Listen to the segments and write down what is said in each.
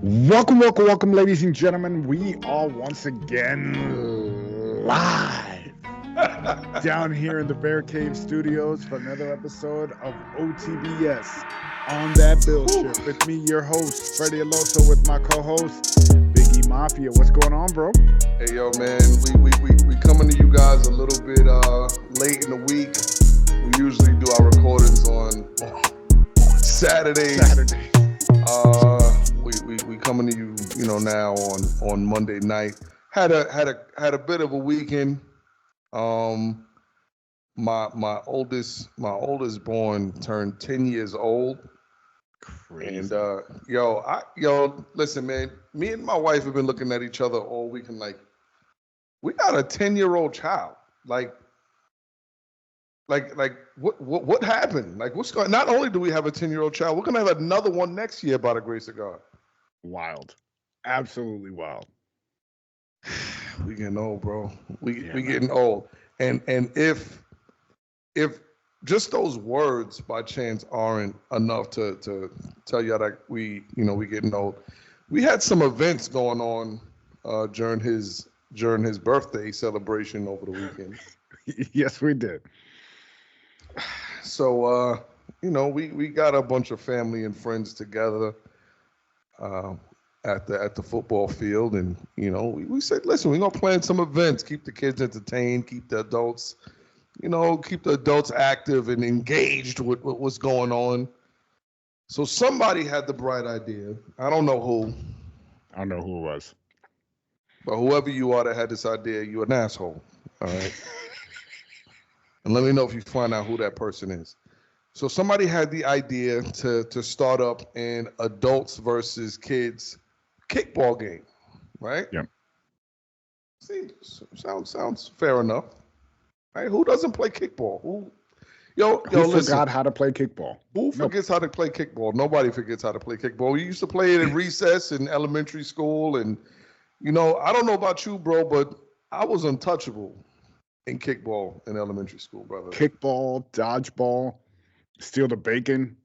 Welcome, ladies and gentlemen. We are once again live down here in the Bear Cave Studios for another episode of OTBS on that bill ship. With me, your host, Freddie Aloso, with my co-host, Biggie Mafia. What's going on, bro? Hey, yo, man, we coming to you guys a little bit late in the week. We usually do our recordings on Saturdays. We coming to you know, now on Monday night. Had a bit of a weekend. My oldest born turned 10 years old. Crazy. And listen, man, me and my wife have been looking at each other all weekend like, we got a 10-year-old child. Like what happened? Like, what's going? Not only do we have a 10-year-old child, we're gonna have another one next year by the grace of God. Wild. Absolutely wild. We getting old, bro. We getting old. And if just those words by chance aren't enough to tell you that we getting old. We had some events going on during his birthday celebration over the weekend. Yes, we did. So we got a bunch of family and friends together at the football field, and we said, listen, we're gonna plan some events, keep the kids entertained, keep the adults active and engaged with what's going on. So somebody had the bright idea. I don't know who. I don't know who it was. But whoever you are that had this idea, you're an asshole. All right. And let me know if you find out who that person is. So somebody had the idea to start up an adults versus kids kickball game, right? Yep. See, sounds fair enough. Right? Who doesn't play kickball? Who listen, forgot how to play kickball? Who forgets how to play kickball? Nobody forgets how to play kickball. We used to play it in recess in elementary school, and I don't know about you, bro, but I was untouchable in kickball in elementary school, brother. Kickball, dodgeball, steal the bacon.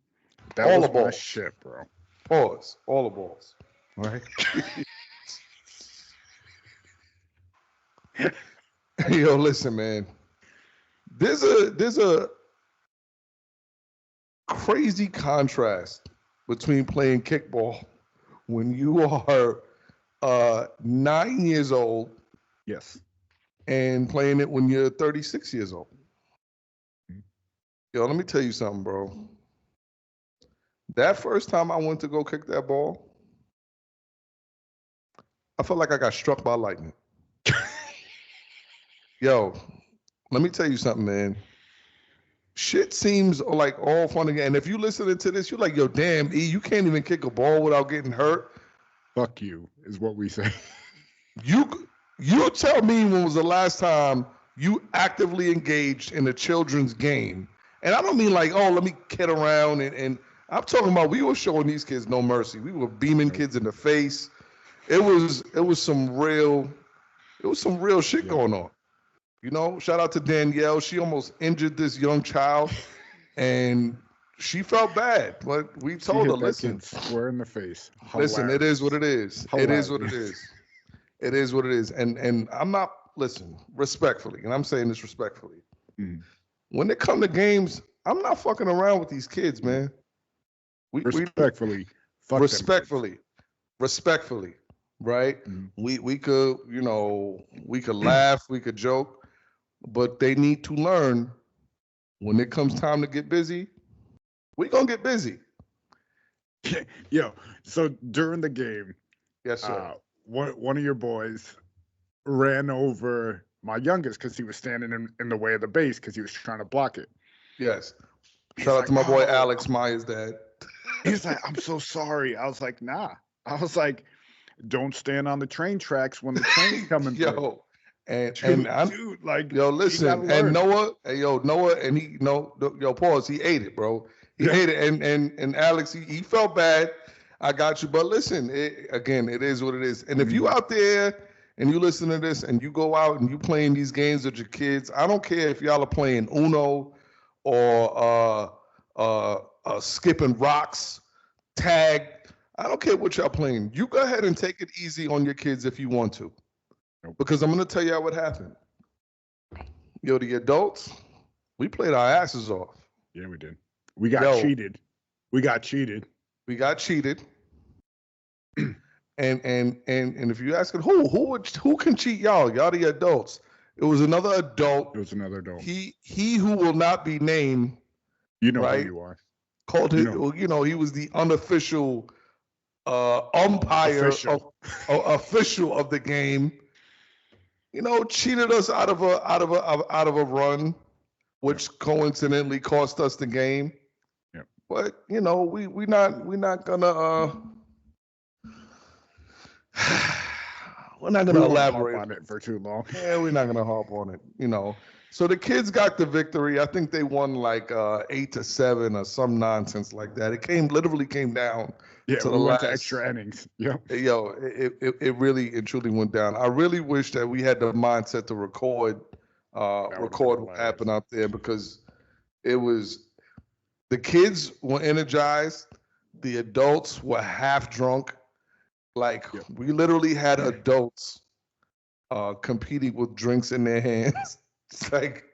That all was the my balls. shit, bro. Pause. All the balls. Right? Yo, listen, man. There's a crazy contrast between playing kickball when you are 9 years old. Yes. And playing it when you're 36 years old. Yo, let me tell you something, bro. That first time I went to go kick that ball, I felt like I got struck by lightning. Yo, let me tell you something, man. Shit seems like all fun again. And if you listening to this, you're like, yo, damn, E, you can't even kick a ball without getting hurt. Fuck you, is what we say. You tell me when was the last time you actively engaged in a children's game. And I don't mean like, oh, let me kid around. And I'm talking about we were showing these kids no mercy. We were beaming kids in the face. It was some real shit going on. Shout out to Danielle. She almost injured this young child. And she felt bad. But we told her, listen. Square in the face. Hilarious. Listen, it is what it is. Hilarious. It is what it is. It is what it is. And I'm not, listen, respectfully, and I'm saying this respectfully. When it come to games, I'm not fucking around with these kids, man. Respectfully, right? We could laugh, we could joke, but they need to learn when it comes time to get busy, we gonna get busy. Yo, so during the game, yes, sir. One of your boys ran over my youngest because he was standing in the way of the base because he was trying to block it. Yes. Shout out to my boy Alex Myers' dad. He's like, I'm so sorry. I was like, nah. I was like, don't stand on the train tracks when the train's coming through. Yo, listen, and Noah, and pause. He ate it, bro. He ate it, and Alex, he felt bad. I got you, but listen, it is what it is. And if you out there and you listen to this and you go out and you playing these games with your kids, I don't care if y'all are playing Uno or skipping rocks, tag. I don't care what y'all playing. You go ahead and take it easy on your kids if you want to. Nope. Because I'm going to tell y'all what happened. Yo, the adults, we played our asses off. Yeah, we did. We got cheated. We got cheated. And if you're asking who can cheat y'all the adults. It was another adult. He who will not be named. You know right? who you are. Called it. He was the unofficial umpire official of the game. Cheated us out of a run, which coincidentally cost us the game. Yep. But we're not gonna we're not gonna elaborate on it for too long. Yeah, we're not gonna harp on it. So the kids got the victory. I think they won like 8-7 or some nonsense like that. It literally came down. Yeah, to we went to extra innings. Yeah. Yo, it really and truly went down. I really wish that we had the mindset to record what happened out there, because the kids were energized, the adults were half drunk. Like, we literally had adults competing with drinks in their hands. It's like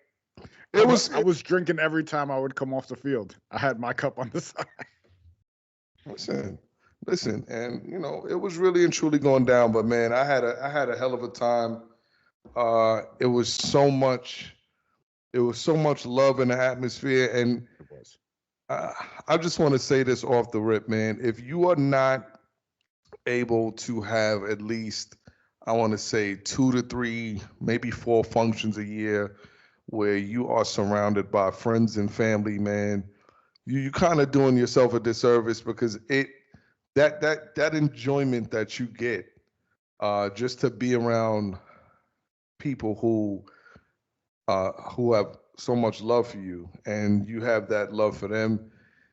I was drinking every time I would come off the field. I had my cup on the side. Listen, and it was really and truly going down. But man, I had a hell of a time. It was so much love in the atmosphere, and it was. I just want to say this off the rip, man. If you are not able to have at least, I want to say 2 to 3, maybe 4 functions a year where you are surrounded by friends and family, man, you kind of doing yourself a disservice, because that enjoyment that you get just to be around people who have so much love for you, and you have that love for them,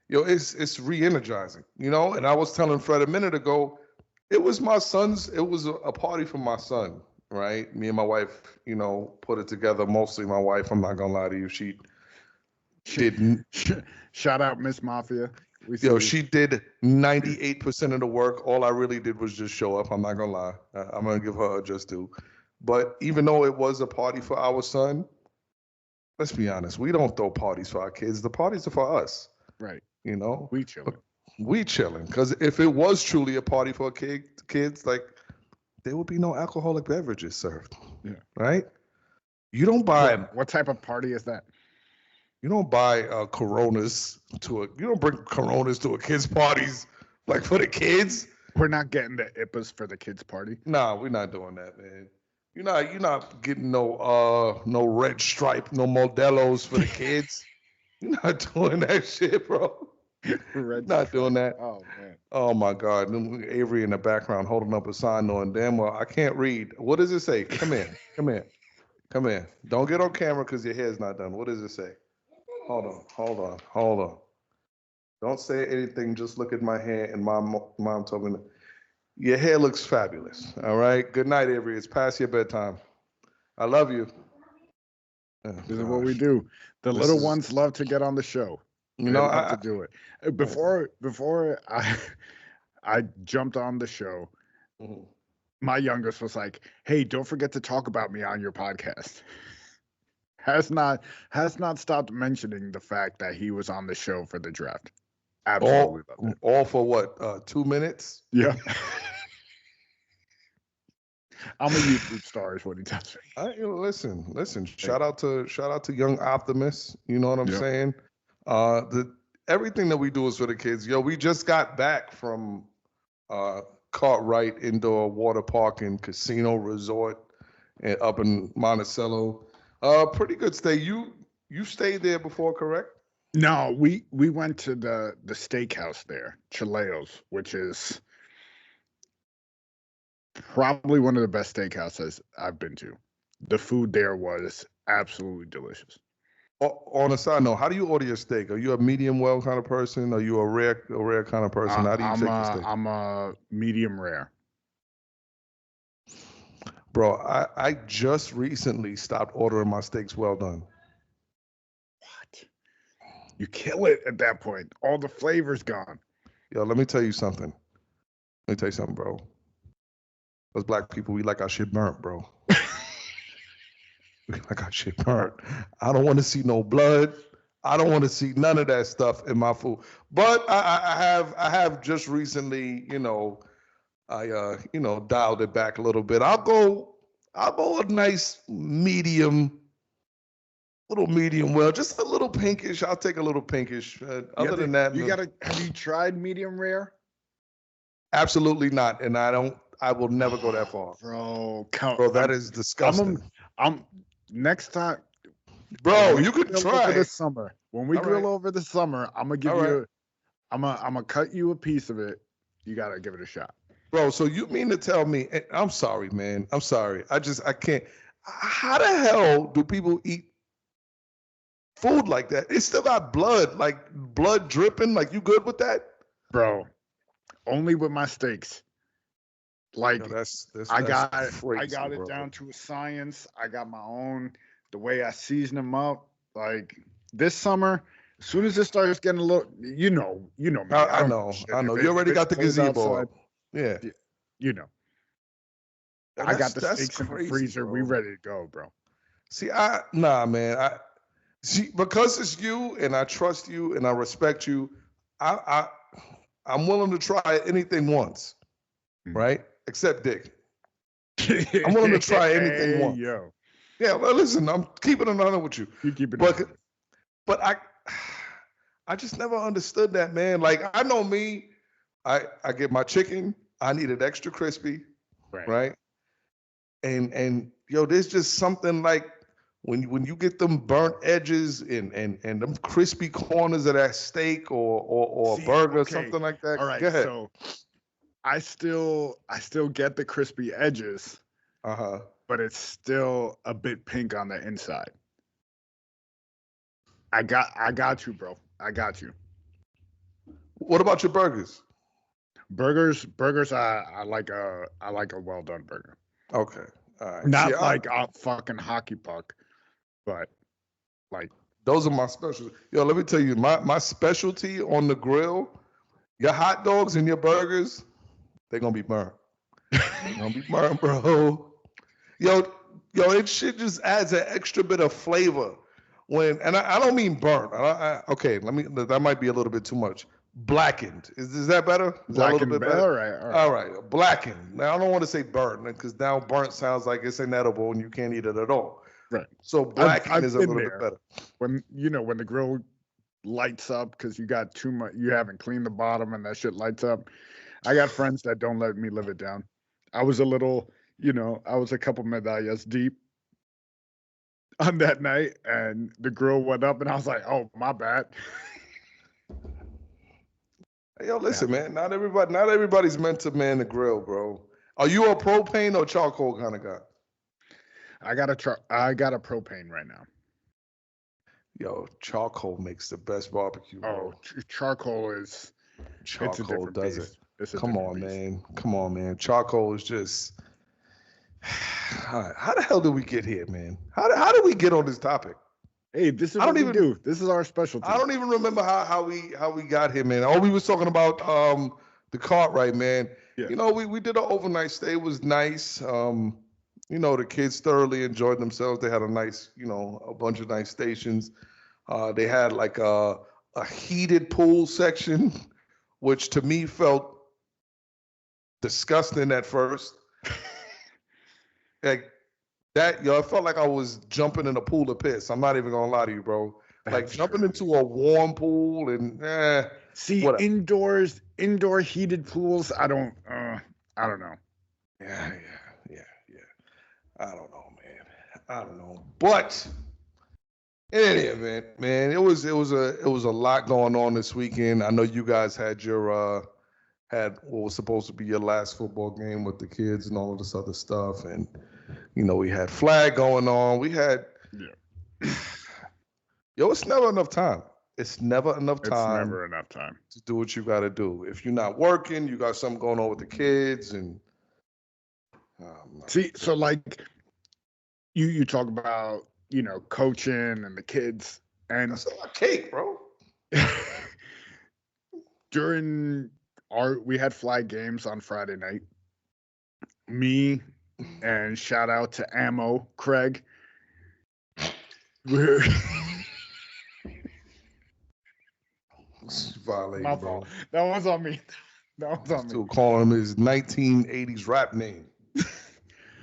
it's re-energizing, And I was telling Fred a minute ago, it was a party for my son, right? Me and my wife, put it together. Mostly my wife, I'm not gonna lie to you. She didn't. Shout out Miss Mafia. She did 98% of the work. All I really did was just show up. I'm not gonna lie. I'm gonna give her just due. But even though it was a party for our son, let's be honest, we don't throw parties for our kids. The parties are for us. Right. We chilling. Because if it was truly a party for kids, like, there would be no alcoholic beverages served. Yeah. Right? You don't buy. What type of party is that? You don't buy Coronas you don't bring Coronas to a kids' parties, like, for the kids. We're not getting the IPAs for the kids' party. Nah, we're not doing that, man. You're not getting no Red Stripe, no Modelo's for the kids. You're not doing that shit, bro. Not doing that. Oh man. Oh my God. Avery in the background holding up a sign knowing damn well I can't read. What does it say? Come in. Don't get on camera because your hair's not done. What does it say? Hold on. Don't say anything. Just look at my hair. And mom told me, your hair looks fabulous. All right. Good night, Avery. It's past your bedtime. I love you. This is what we do. The little ones love to get on the show. I have to do it. Before I jumped on the show, my youngest was like, "Hey, don't forget to talk about me on your podcast." Has not stopped mentioning the fact that he was on the show for the draft. Absolutely love it. All for what? 2 minutes? Yeah. I'm a YouTube star, is what he tells me. Listen. Shout out to young optimists. You know what I'm saying? Everything that we do is for the kids. We just got back from Cartwright Indoor Water Park and Casino Resort up in Monticello. Pretty good stay. You stayed there before, correct? No, we went to the steakhouse there, Chileo's, which is probably one of the best steakhouses I've been to. The food there was absolutely delicious. On a side note, how do you order your steak? Are you a medium well kind of person? Are you a rare kind of person? How do you take your steak? I'm a medium rare. Bro, I just recently stopped ordering my steaks well done. What? You kill it at that point. All the flavor's gone. Yo, let me tell you something. Let me tell you something, bro. Us black people, we like our shit burnt, bro. We like our shit burnt. I don't want to see no blood. I don't want to see none of that stuff in my food. But I have just recently, I dialed it back a little bit. I'll go a nice little medium well, just a little pinkish. I'll take a little pinkish. Other than that, have you tried medium rare? Absolutely not. And I will never go that far. Bro, that is disgusting. I'm next time. Bro, you can try this summer. When we grill over the summer, I'm gonna give you I'm gonna cut you a piece of it. You gotta give it a shot. Bro, so you mean to tell me, I'm sorry, man. I'm sorry. I can't. How the hell do people eat food like that? It still got blood, like blood dripping. Like, you good with that? Bro, only with my steaks. Like, I got it down to a science. I got my own, the way I season them up. Like, this summer, as soon as it starts getting a little, you know me. I know. You already got the gazebo up. Yeah. You know. I got the steaks in the freezer. Bro. We ready to go, bro. See, man. Because it's you and I trust you and I respect you, I'm willing to try anything once, right? Except dick. I'm willing to try anything once. Yo. Yeah, well, listen, I'm keeping it on with you. You keep it on. But I just never understood that, man. Like, I know me, I get my chicken, I need it extra crispy, right? And yo, there's just something like when you get them burnt edges and them crispy corners of that steak or a burger, something like that. All right, go ahead. So I still get the crispy edges, but it's still a bit pink on the inside. I got you, bro. I got you. What about your burgers? Burgers. I like a well done burger. Okay, all right. Not like a fucking hockey puck, but like those are my specialties. Yo, let me tell you, my specialty on the grill, your hot dogs and your burgers, they're gonna be burnt. They're gonna be burnt, bro. Yo, it shit just adds an extra bit of flavor. And I don't mean burnt. Okay, that might be a little bit too much. Blackened. Is that better? Is that a little bit better? All right. Blackened. Now, I don't want to say burnt because now burnt sounds like it's inedible and you can't eat it at all. Right. So blackened is a little bit better. When the grill lights up because you got too much, you haven't cleaned the bottom and that shit lights up. I got friends that don't let me live it down. I was a little, I was a couple medallas deep on that night and the grill went up and I was like, oh, my bad. Hey, yo, listen, man. Not everybody's meant to man the grill, bro. Are you a propane or charcoal kind of guy? I got a propane right now. Yo, charcoal makes the best barbecue, bro. Charcoal is charcoal does it. Come on, man. Charcoal is just. How the hell did we get here, man? How did we get on this topic? Hey, this is what we do. This is our specialty. I don't even remember how we got here, man. Oh, we was talking about the Cartwright, man. Yeah. We did an overnight stay. It was nice. The kids thoroughly enjoyed themselves. They had a nice, a bunch of nice stations. They had like a heated pool section, which to me felt disgusting at first. Like that, it felt like I was jumping in a pool of piss. I'm not even gonna lie to you, bro. Like jumping into a warm pool and see whatever. Indoor heated pools. I don't know. Yeah. I don't know, man. I don't know. But in any event, man, it was a lot going on this weekend. I know you guys had had what was supposed to be your last football game with the kids and all of this other stuff, and we had flag going on. We had it's never enough time. It's never enough time to do what you got to do. If you're not working, you got something going on with the kids, and see, so like you talk about coaching and the kids, and that's a lot of cake, bro. during we had flag games on Friday night. Me and shout out to Ammo Craig. We're Violating, my bro. fault. That was on me. That was on me. Still calling him his 1980s rap name.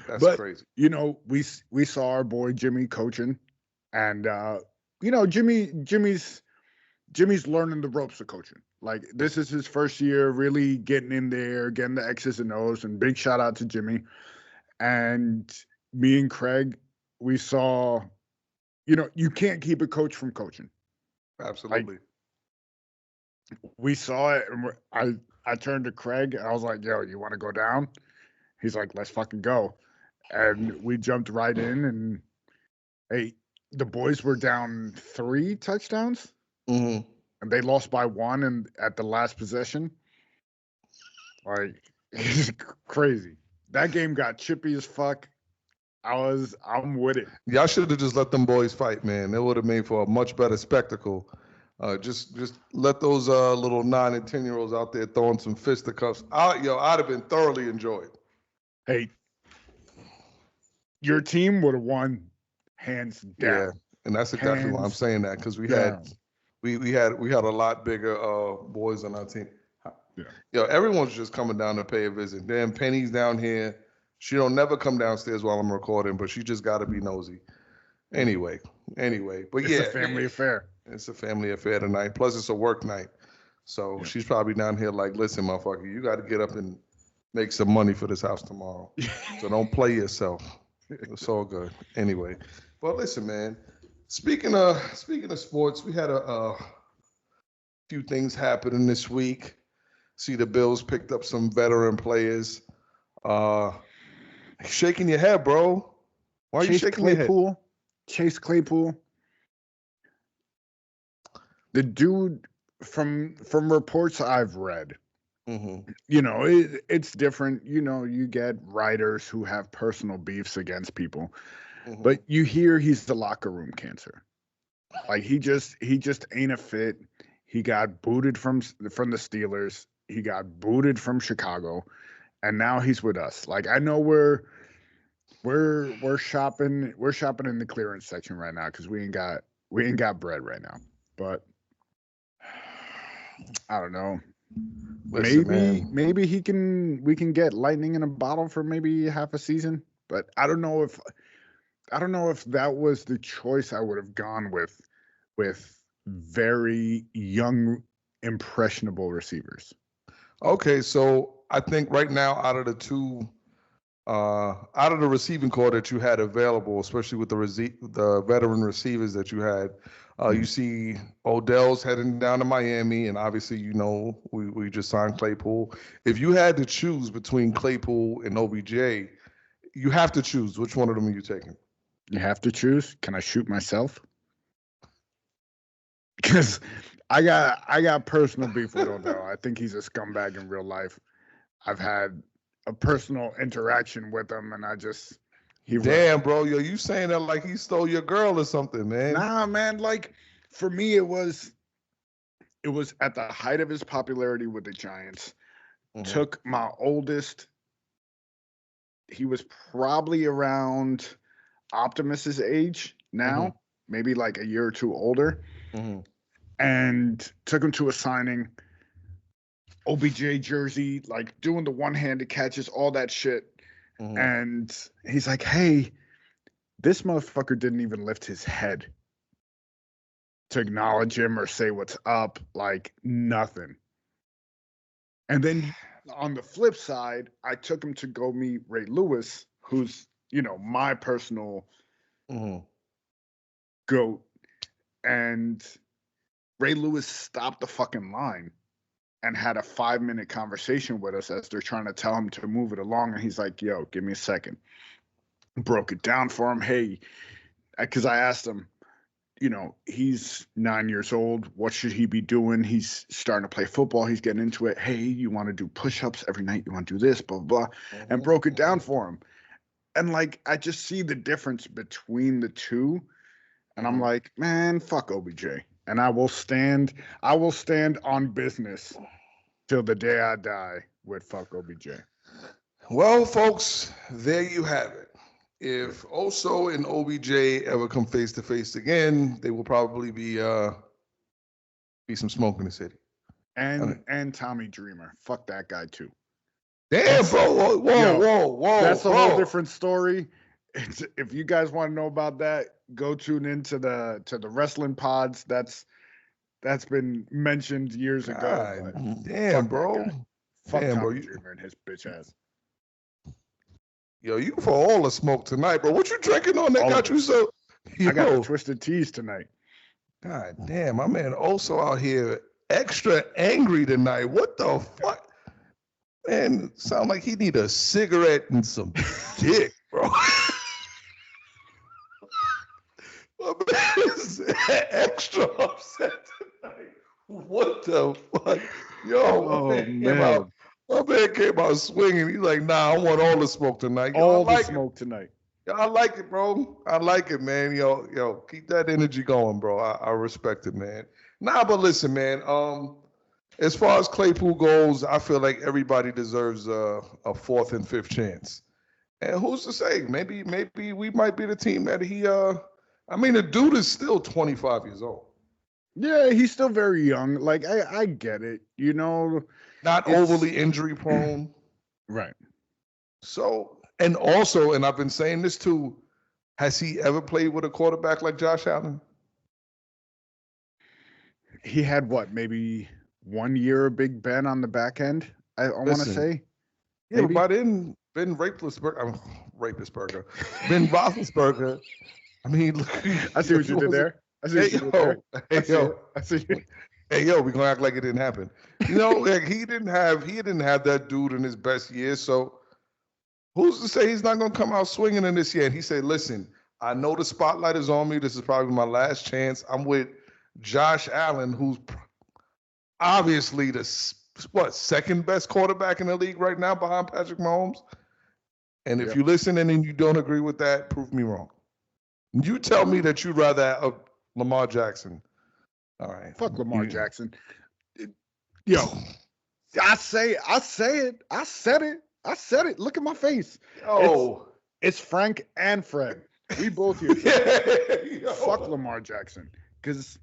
That's But, crazy. you know, we saw our boy Jimmy coaching, and you know, Jimmy's learning the ropes of coaching. Like, this is his first year really getting in there, getting the X's and O's, and big shout out to Jimmy. And me and Craig, we saw, you know, you can't keep a coach from coaching. Absolutely. Like, we saw it, and I turned to Craig, and I was like, yo, you want to go down? He's like, let's fucking go. And we jumped right in, and hey, the boys were down 3 touchdowns, Mm-hmm. and they lost by 1 and at the last possession. Like, it's crazy. That game got chippy as fuck. I'm with it. Y'all should have just let them boys fight, man. It would have made for a much better spectacle. Just let those little 9 and 10-year-olds out there throwing some fisticuffs. I'd have been thoroughly enjoyed. Hey, your team would have won hands down. Yeah, and that's exactly why I'm saying that, because we had a lot bigger boys on our team. Yeah. Yo, everyone's just coming down to pay a visit. Damn, Penny's down here. She don't never come downstairs while I'm recording, but she just got to be nosy. Anyway, but it's a family affair. It's a family affair tonight. Plus, it's a work night. So she's probably down here like, listen, motherfucker, you got to get up and make some money for this house tomorrow. So don't play yourself. It's all good. Anyway, but listen, man. Speaking of sports, we had a few things happening this week. See, the Bills picked up some veteran players. Shaking your head, bro. Why are you shaking your head? Chase Claypool. The dude, from reports I've read, you know, it's different. You know, you get writers who have personal beefs against people, but you hear he's the locker room cancer. Like, he just ain't a fit. He got booted from the Steelers. He got booted from Chicago, and now he's with us. Like, I know we're shopping in the clearance section right now because we ain't got bread right now. But I don't know. Listen, maybe we can get lightning in a bottle for maybe half a season. But I don't know if that was the choice I would have gone with very young, impressionable receivers. Okay, so I think right now out of the receiving core that you had available, especially with the veteran receivers that you had, you see Odell's heading down to Miami, and obviously, you know, we just signed Claypool. If you had to choose between Claypool and OBJ, you have to choose. Which one of them are you taking? You have to choose. Can I shoot myself? Because I got personal beef with Odell. I think he's a scumbag in real life. I've had a personal interaction with him, and damn, bro, yo, you saying that like he stole your girl or something, man? Nah, man. Like, for me, it was at the height of his popularity with the Giants. Took my oldest. He was probably around Optimus's age now, maybe like a year or two older, and took him to a signing. OBJ jersey, like doing the one-handed catches, all that shit. And he's like, hey, this motherfucker didn't even lift his head to acknowledge him or say what's up, like nothing. And then on the flip side, I took him to go meet Ray Lewis, who's, you know, my personal GOAT. And Ray Lewis stopped the fucking line and had a 5-minute conversation with us as they're trying to tell him to move it along. And he's like, yo, give me a second. Broke it down for him. Hey, because I asked him, you know, he's 9 years old. What should he be doing? He's starting to play football. He's getting into it. Hey, you want to do push-ups every night? You want to do this, blah, blah, blah. And broke it down for him. And, like, I just see the difference between the two. And I'm like, man, fuck OBJ. And I will stand on business Till the day I die with fuck OBJ. Well, folks, there you have it. If Oso and OBJ ever come face to face again, they will probably be some smoke in the city. And Tommy Dreamer. Fuck that guy too. Damn, bro. Whoa. That's a whole different story. If you guys want to know about that, go tune into the wrestling pods. That's been mentioned years ago. Damn, bro. Fuck Tommy Dreamer and his bitch ass. Yo, you for all the smoke tonight, bro. What you drinking on that got you so? I got the Twisted Teas tonight. God damn, my man also out here extra angry tonight. What the fuck? Man, sound like he need a cigarette and some dick, bro. My man is extra upset tonight. What the fuck? Yo, my man came out swinging. He's like, nah, I want all the smoke tonight. Yo, all the smoke tonight. Yo, I like it, bro. I like it, man. Yo, keep that energy going, bro. I respect it, man. Nah, but listen, man. As far as Claypool goes, I feel like everybody deserves a fourth and fifth chance. And who's to say? Maybe we might be the team that he. I mean, the dude is still 25 years old. Yeah, he's still very young. Like I get it, you know. Not overly injury prone. Right. So, and also, and I've been saying this too, has he ever played with a quarterback like Josh Allen? He had what, maybe 1 year of Big Ben on the back end, I want to say. Yeah, but by then, Ben Roethlisberger, Ben Roethlisberger, I mean, look, I see what you did there. I see what you did there. I see you. Hey, yo, we're going to act like it didn't happen. You know, like he didn't have that dude in his best years. So who's to say he's not going to come out swinging in this year? And he said, listen, I know the spotlight is on me. This is probably my last chance. I'm with Josh Allen, who's obviously the second best quarterback in the league right now behind Patrick Mahomes. And if you listen and you don't agree with that, prove me wrong. You tell me that you'd rather have Lamar Jackson. All right. Fuck Lamar Jackson. Yo, I say it. I said it. Look at my face. Oh, it's Frank and Fred. We both here. Fuck Lamar Jackson. Because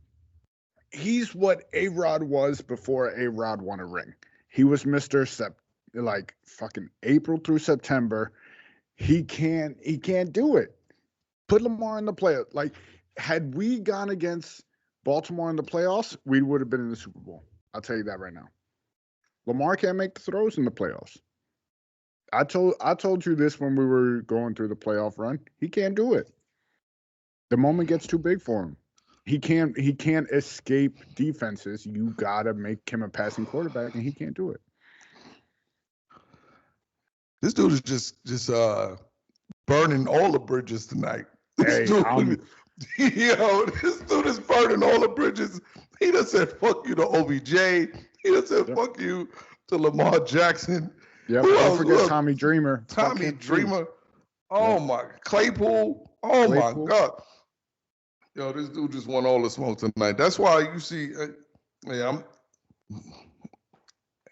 he's what A-Rod was before A-Rod won a ring. He was Mr. Fucking April through September. He can't do it. Put Lamar in the playoffs. Like, had we gone against Baltimore in the playoffs, we would have been in the Super Bowl. I'll tell you that right now. Lamar can't make the throws in the playoffs. I told you this when we were going through the playoff run. He can't do it. The moment gets too big for him. He can't escape defenses. You gotta make him a passing quarterback, and he can't do it. This dude is just burning all the bridges tonight. This dude is burning all the bridges. He done said fuck you to OBJ. He done said fuck you to Lamar Jackson. Yeah, don't forget Tommy Dreamer. Tommy Dreamer. Oh my Claypool. Oh my God. Yo, this dude just won all the smoke tonight. That's why you see.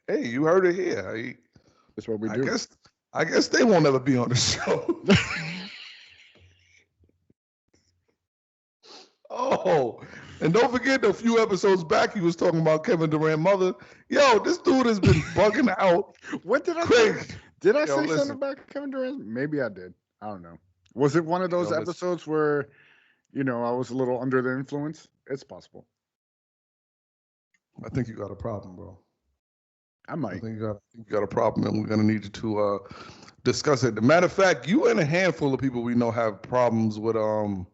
Hey, you heard it here. That's what we do. I guess they won't ever be on the show. Oh, and don't forget a few episodes back, he was talking about Kevin Durant's mother. Yo, this dude has been bugging out. What did I say? Did I say something about Kevin Durant? Maybe I did. I don't know. Was it one of those episodes where, I was a little under the influence? It's possible. I think you got a problem, bro. I might. I think you got a problem, and we're going to need you to discuss it. As a matter of fact, you and a handful of people we know have problems with some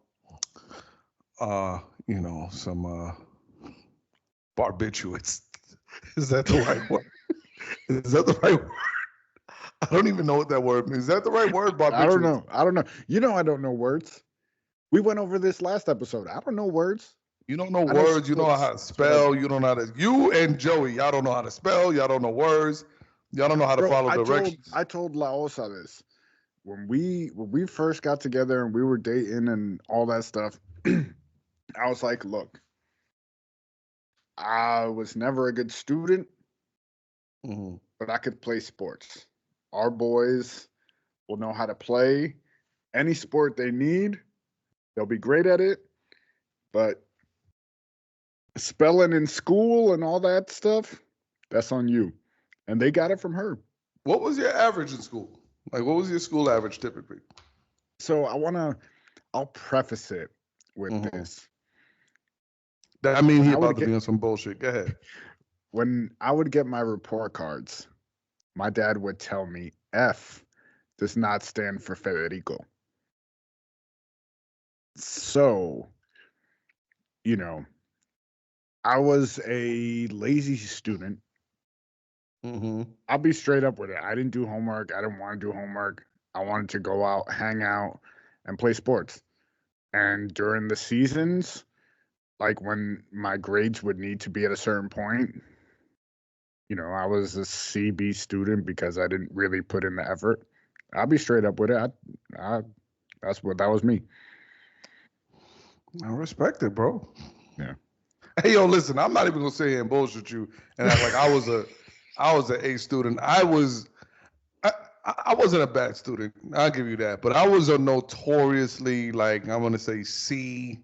barbiturates. Is that the right word? Is that the right word? I don't even know what that word means. Is that the right word, barbiturates? I don't know. I don't know words. We went over this last episode. I don't know words. You don't know words. You know how to spell. You don't know how to. You and Joey, y'all don't know how to spell. Y'all don't know words. Y'all don't know how to follow directions. I told Laosa this when we first got together and we were dating and all that stuff. I was like, look, I was never a good student. Mm-hmm. but I could play sports. Our boys will know how to play any sport they need. They'll be great at it, but spelling in school and all that stuff, that's on you. And they got it from her. What was your average in school? Like, what was your school average typically? So I'll preface it with Mm-hmm. this. I mean, When he I would about to get be on some bullshit. Go ahead. when I would get my report cards, my dad would tell me F does not stand for Federico. So, you know, I was a lazy student. Mm-hmm. I'll be straight up with it. I didn't do homework. I didn't want to do homework. I wanted to go out, hang out, and play sports. And during the seasons, like when my grades would need to be at a certain point, I was a CB student because I didn't really put in the effort. I'll be straight up with it. That was me. I respect it, bro. Yeah. Hey, yo, listen, I'm not even gonna sit here and bullshit you and act like I was an A student. I wasn't a bad student. I'll give you that, but I was a notoriously, like, I'm gonna say C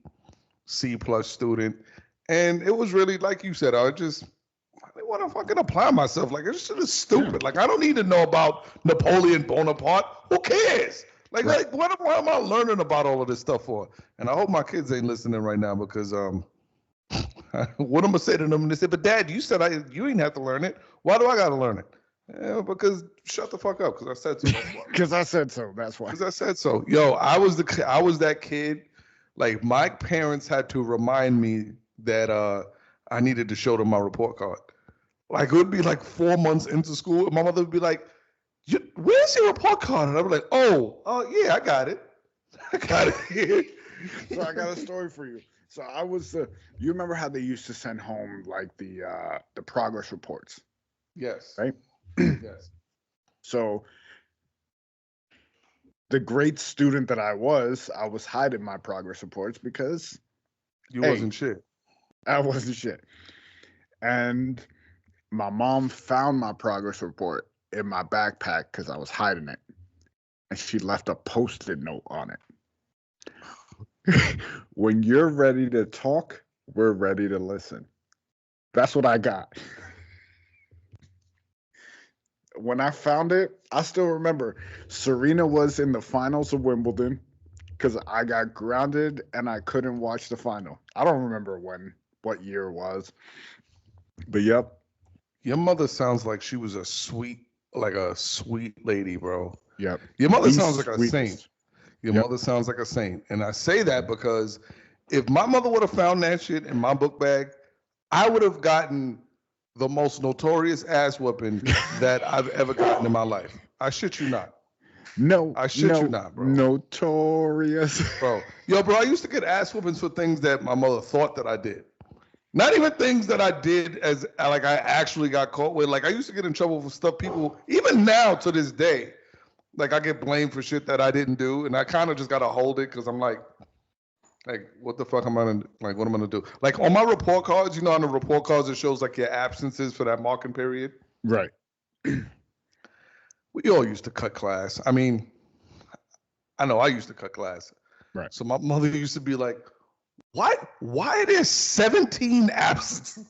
plus student, and it was really like you said. I didn't want to fucking apply myself. Like, this shit is stupid. Like, I don't need to know about Napoleon Bonaparte. Who cares? Like, Right. what am I learning about all of this stuff for? And I hope my kids ain't listening right now because what I'm gonna say to them? And they say, "But Dad, you said you ain't have to learn it. Why do I gotta learn it?" Yeah, because shut the fuck up. Because I said so. Because I said so. That's why. Because I said so. Yo, I was that kid. Like, my parents had to remind me that I needed to show them my report card. Like, it would be like 4 months into school, and my mother would be like, "Where's your report card?" And I'd be like, "Oh, yeah, I got it. I got it here." So I got a story for you. So I was you remember how they used to send home like the progress reports, Yes. right? Yes. So the great student that I was hiding my progress reports because You hey, wasn't shit. I wasn't shit. And my mom found my progress report in my backpack because I was hiding it. And she left a post-it note on it. When you're ready to talk, we're ready to listen. That's what I got. When I found it, I still remember Serena was in the finals of Wimbledon because I got grounded and I couldn't watch the final. I don't remember what year it was, but yep. Your mother sounds like she was a sweet lady, bro. Yep. Your mother The sounds like a saint. sweetest. Your Yep. mother sounds like a saint. And I say that because if my mother would have found that shit in my book bag, I would have gotten the most notorious ass whooping that I've ever gotten in my life. I shit you not. No, I shit you not, bro. Notorious. Bro. Yo, bro, I used to get ass whoopings for things that my mother thought that I did. Not even things that I did as like I actually got caught with. Like, I used to get in trouble for stuff people, even now to this day, like, I get blamed for shit that I didn't do, and I kind of just gotta hold it because I'm like, what the fuck am I gonna like? What am I gonna do? Like, on my report cards, on the report cards it shows like your absences for that marking period. Right. We all used to cut class. I mean, I know I used to cut class. Right. So my mother used to be like, "What? Why are there 17 absences?"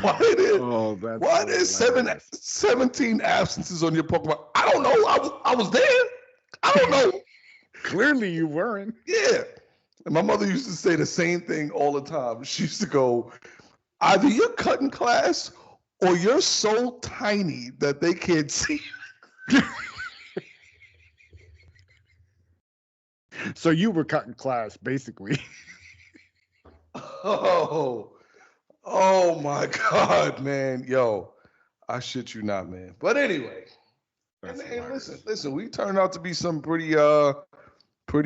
Why there's 17 absences on your Pokemon? I don't know. I was there. I don't know. Clearly you weren't. Yeah. And my mother used to say the same thing all the time. She used to go, either you're cutting class or you're so tiny that they can't see. So you were cutting class, basically. Oh my God, man. Yo, I shit you not, man. But anyway, and listen, we turned out to be some pretty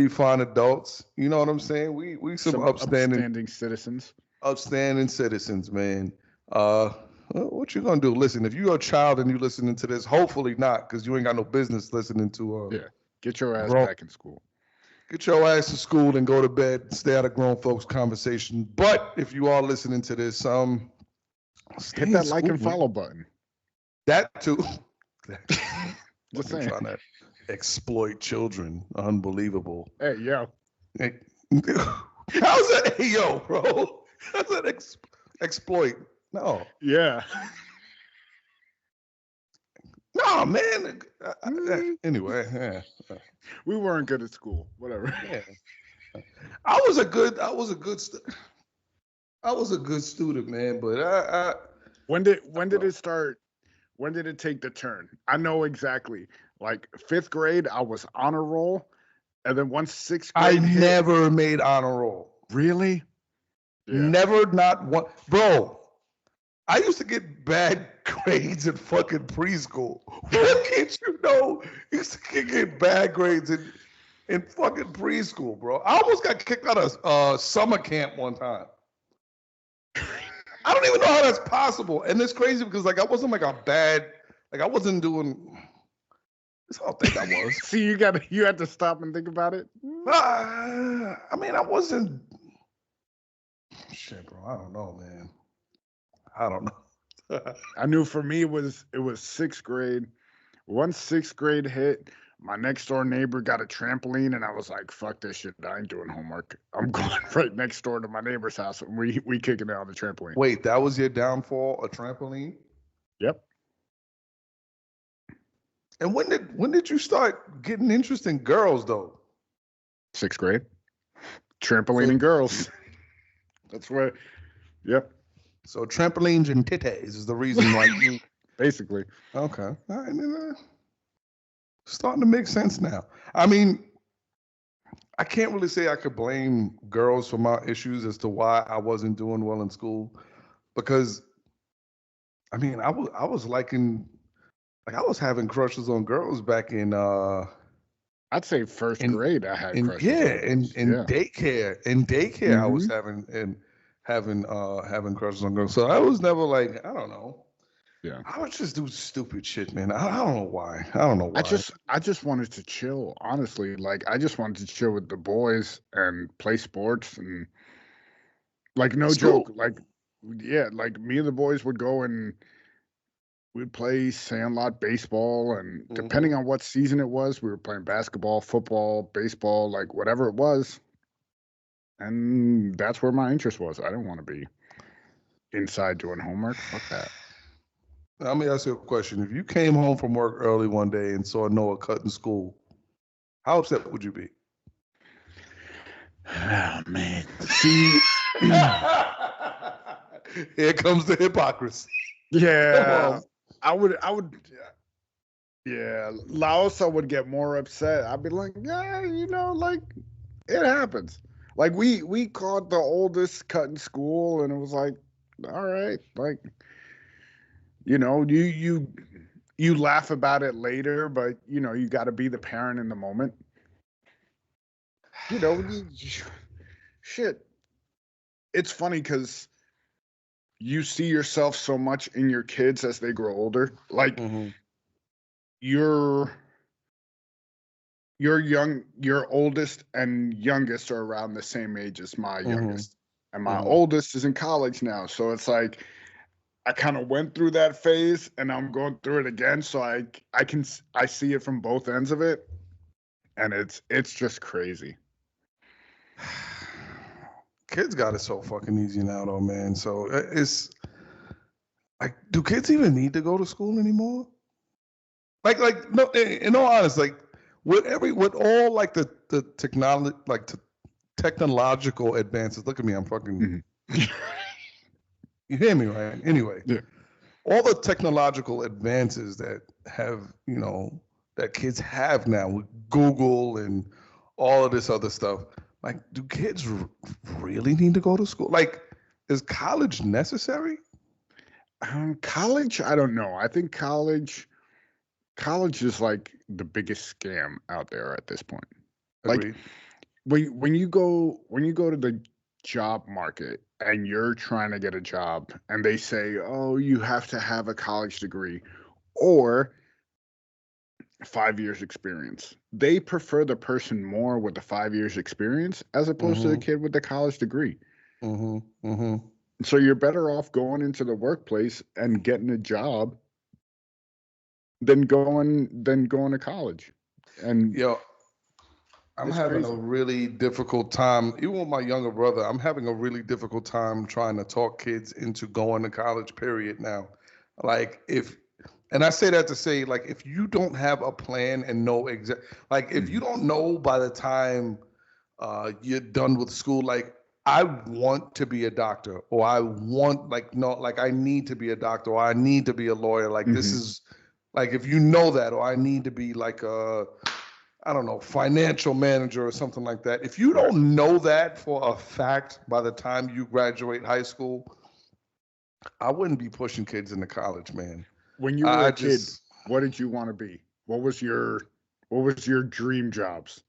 fine adults. You know what I'm saying? We some upstanding citizens. Upstanding citizens, man. What you gonna do? Listen, if you're a child and you listening to this, hopefully not, because you ain't got no business listening to get your ass back in school. Get your ass to school and go to bed. Stay out of grown folks' conversation. But if you are listening to this, hit that like and follow button. That too. Just saying. Trying to exploit children. Unbelievable. Hey, yo. Hey, how's that? Hey, yo, bro. How's that exploit? No. Yeah. No, man. Anyway, yeah. We weren't good at school. Whatever. Yeah. I was a good student, man. But when did it start? When did it take the turn? I know exactly. Like 5th grade, I was honor roll, and then once 6th grade, I never made honor roll. Really? Yeah. Never, not one, bro. I used to get bad grades in fucking preschool. What can't you know? Used to get bad grades in fucking preschool, bro. I almost got kicked out of summer camp one time. I don't even know how that's possible. And it's crazy because like I wasn't like a bad, like I wasn't doing. That's how I think I was. See, you had to stop and think about it. I mean, I wasn't. Shit, bro. I don't know, man. I don't know. I knew for me it was 6th grade. Once 6th grade hit, my next door neighbor got a trampoline, and I was like, "Fuck this shit! I ain't doing homework. I'm going right next door to my neighbor's house, and we kicking it on the trampoline." Wait, that was your downfall? A trampoline? Yep. And when did you start getting interest in girls though? 6th grade. Trampoline and girls. That's where. Yep. So trampolines and titties is the reason why you basically. Okay. All right. Starting to make sense now. I mean, I can't really say I could blame girls for my issues as to why I wasn't doing well in school, because I mean, I was liking, like I was having crushes on girls back in I'd say 1st grade I had crushes. Yeah, in daycare. In daycare I was having crushes on girls. So I was never like, I don't know. Yeah. I would just do stupid shit, man. I don't know why. I just wanted to chill, honestly. Like I just wanted to chill with the boys and play sports and like no joke. Like like me and the boys would go and we'd play sandlot baseball, and depending on what season it was, we were playing basketball, football, baseball, like whatever it was. And that's where my interest was. I didn't want to be inside doing homework. Fuck that. Let me ask you a question. If you came home from work early one day and saw Noah cutting school, how upset would you be? Oh, man. See, here comes the hypocrisy. Yeah. I would, yeah. Laos, I would get more upset. I'd be like, yeah, like, it happens. Like, we caught the oldest cutting school, and it was like, all right, like, you laugh about it later, but you got to be the parent in the moment. Shit. It's funny because you see yourself so much in your kids as they grow older. Like your oldest and youngest are around the same age as my youngest, and my oldest is in college now. So it's like, I kind of went through that phase and I'm going through it again. So I see it from both ends of it. And it's just crazy. Kids got it so fucking easy now though, man. So it's like, do kids even need to go to school anymore? Like no, in all honesty, like with all like the technology, like technological advances. Look at me, I'm fucking you hear me, right? Anyway, all the technological advances that have, that kids have now with Google and all of this other stuff. Like, do kids really need to go to school? Like, is college necessary? College, I don't know. I think college is like the biggest scam out there at this point. Agreed. Like when you go to the job market and you're trying to get a job and they say, oh, you have to have a college degree, or 5 years experience. They prefer the person more with the 5 years experience as opposed to the kid with the college degree. So you're better off going into the workplace and getting a job than going to college. And I'm having a really difficult time, even with my younger brother. I'm having a really difficult time trying to talk kids into going to college, period, now. Like, and I say that to say, like, if you don't have a plan and know like, if you don't know by the time you're done with school, like, I want to be a doctor, or I want, like, no, like, I need to be a doctor, or I need to be a lawyer. Like, this is, like, if you know that, or I need to be like I don't know, financial manager or something like that. If you don't know that for a fact by the time you graduate high school, I wouldn't be pushing kids into college, man. When you were a kid, what did you want to be? What was your dream jobs?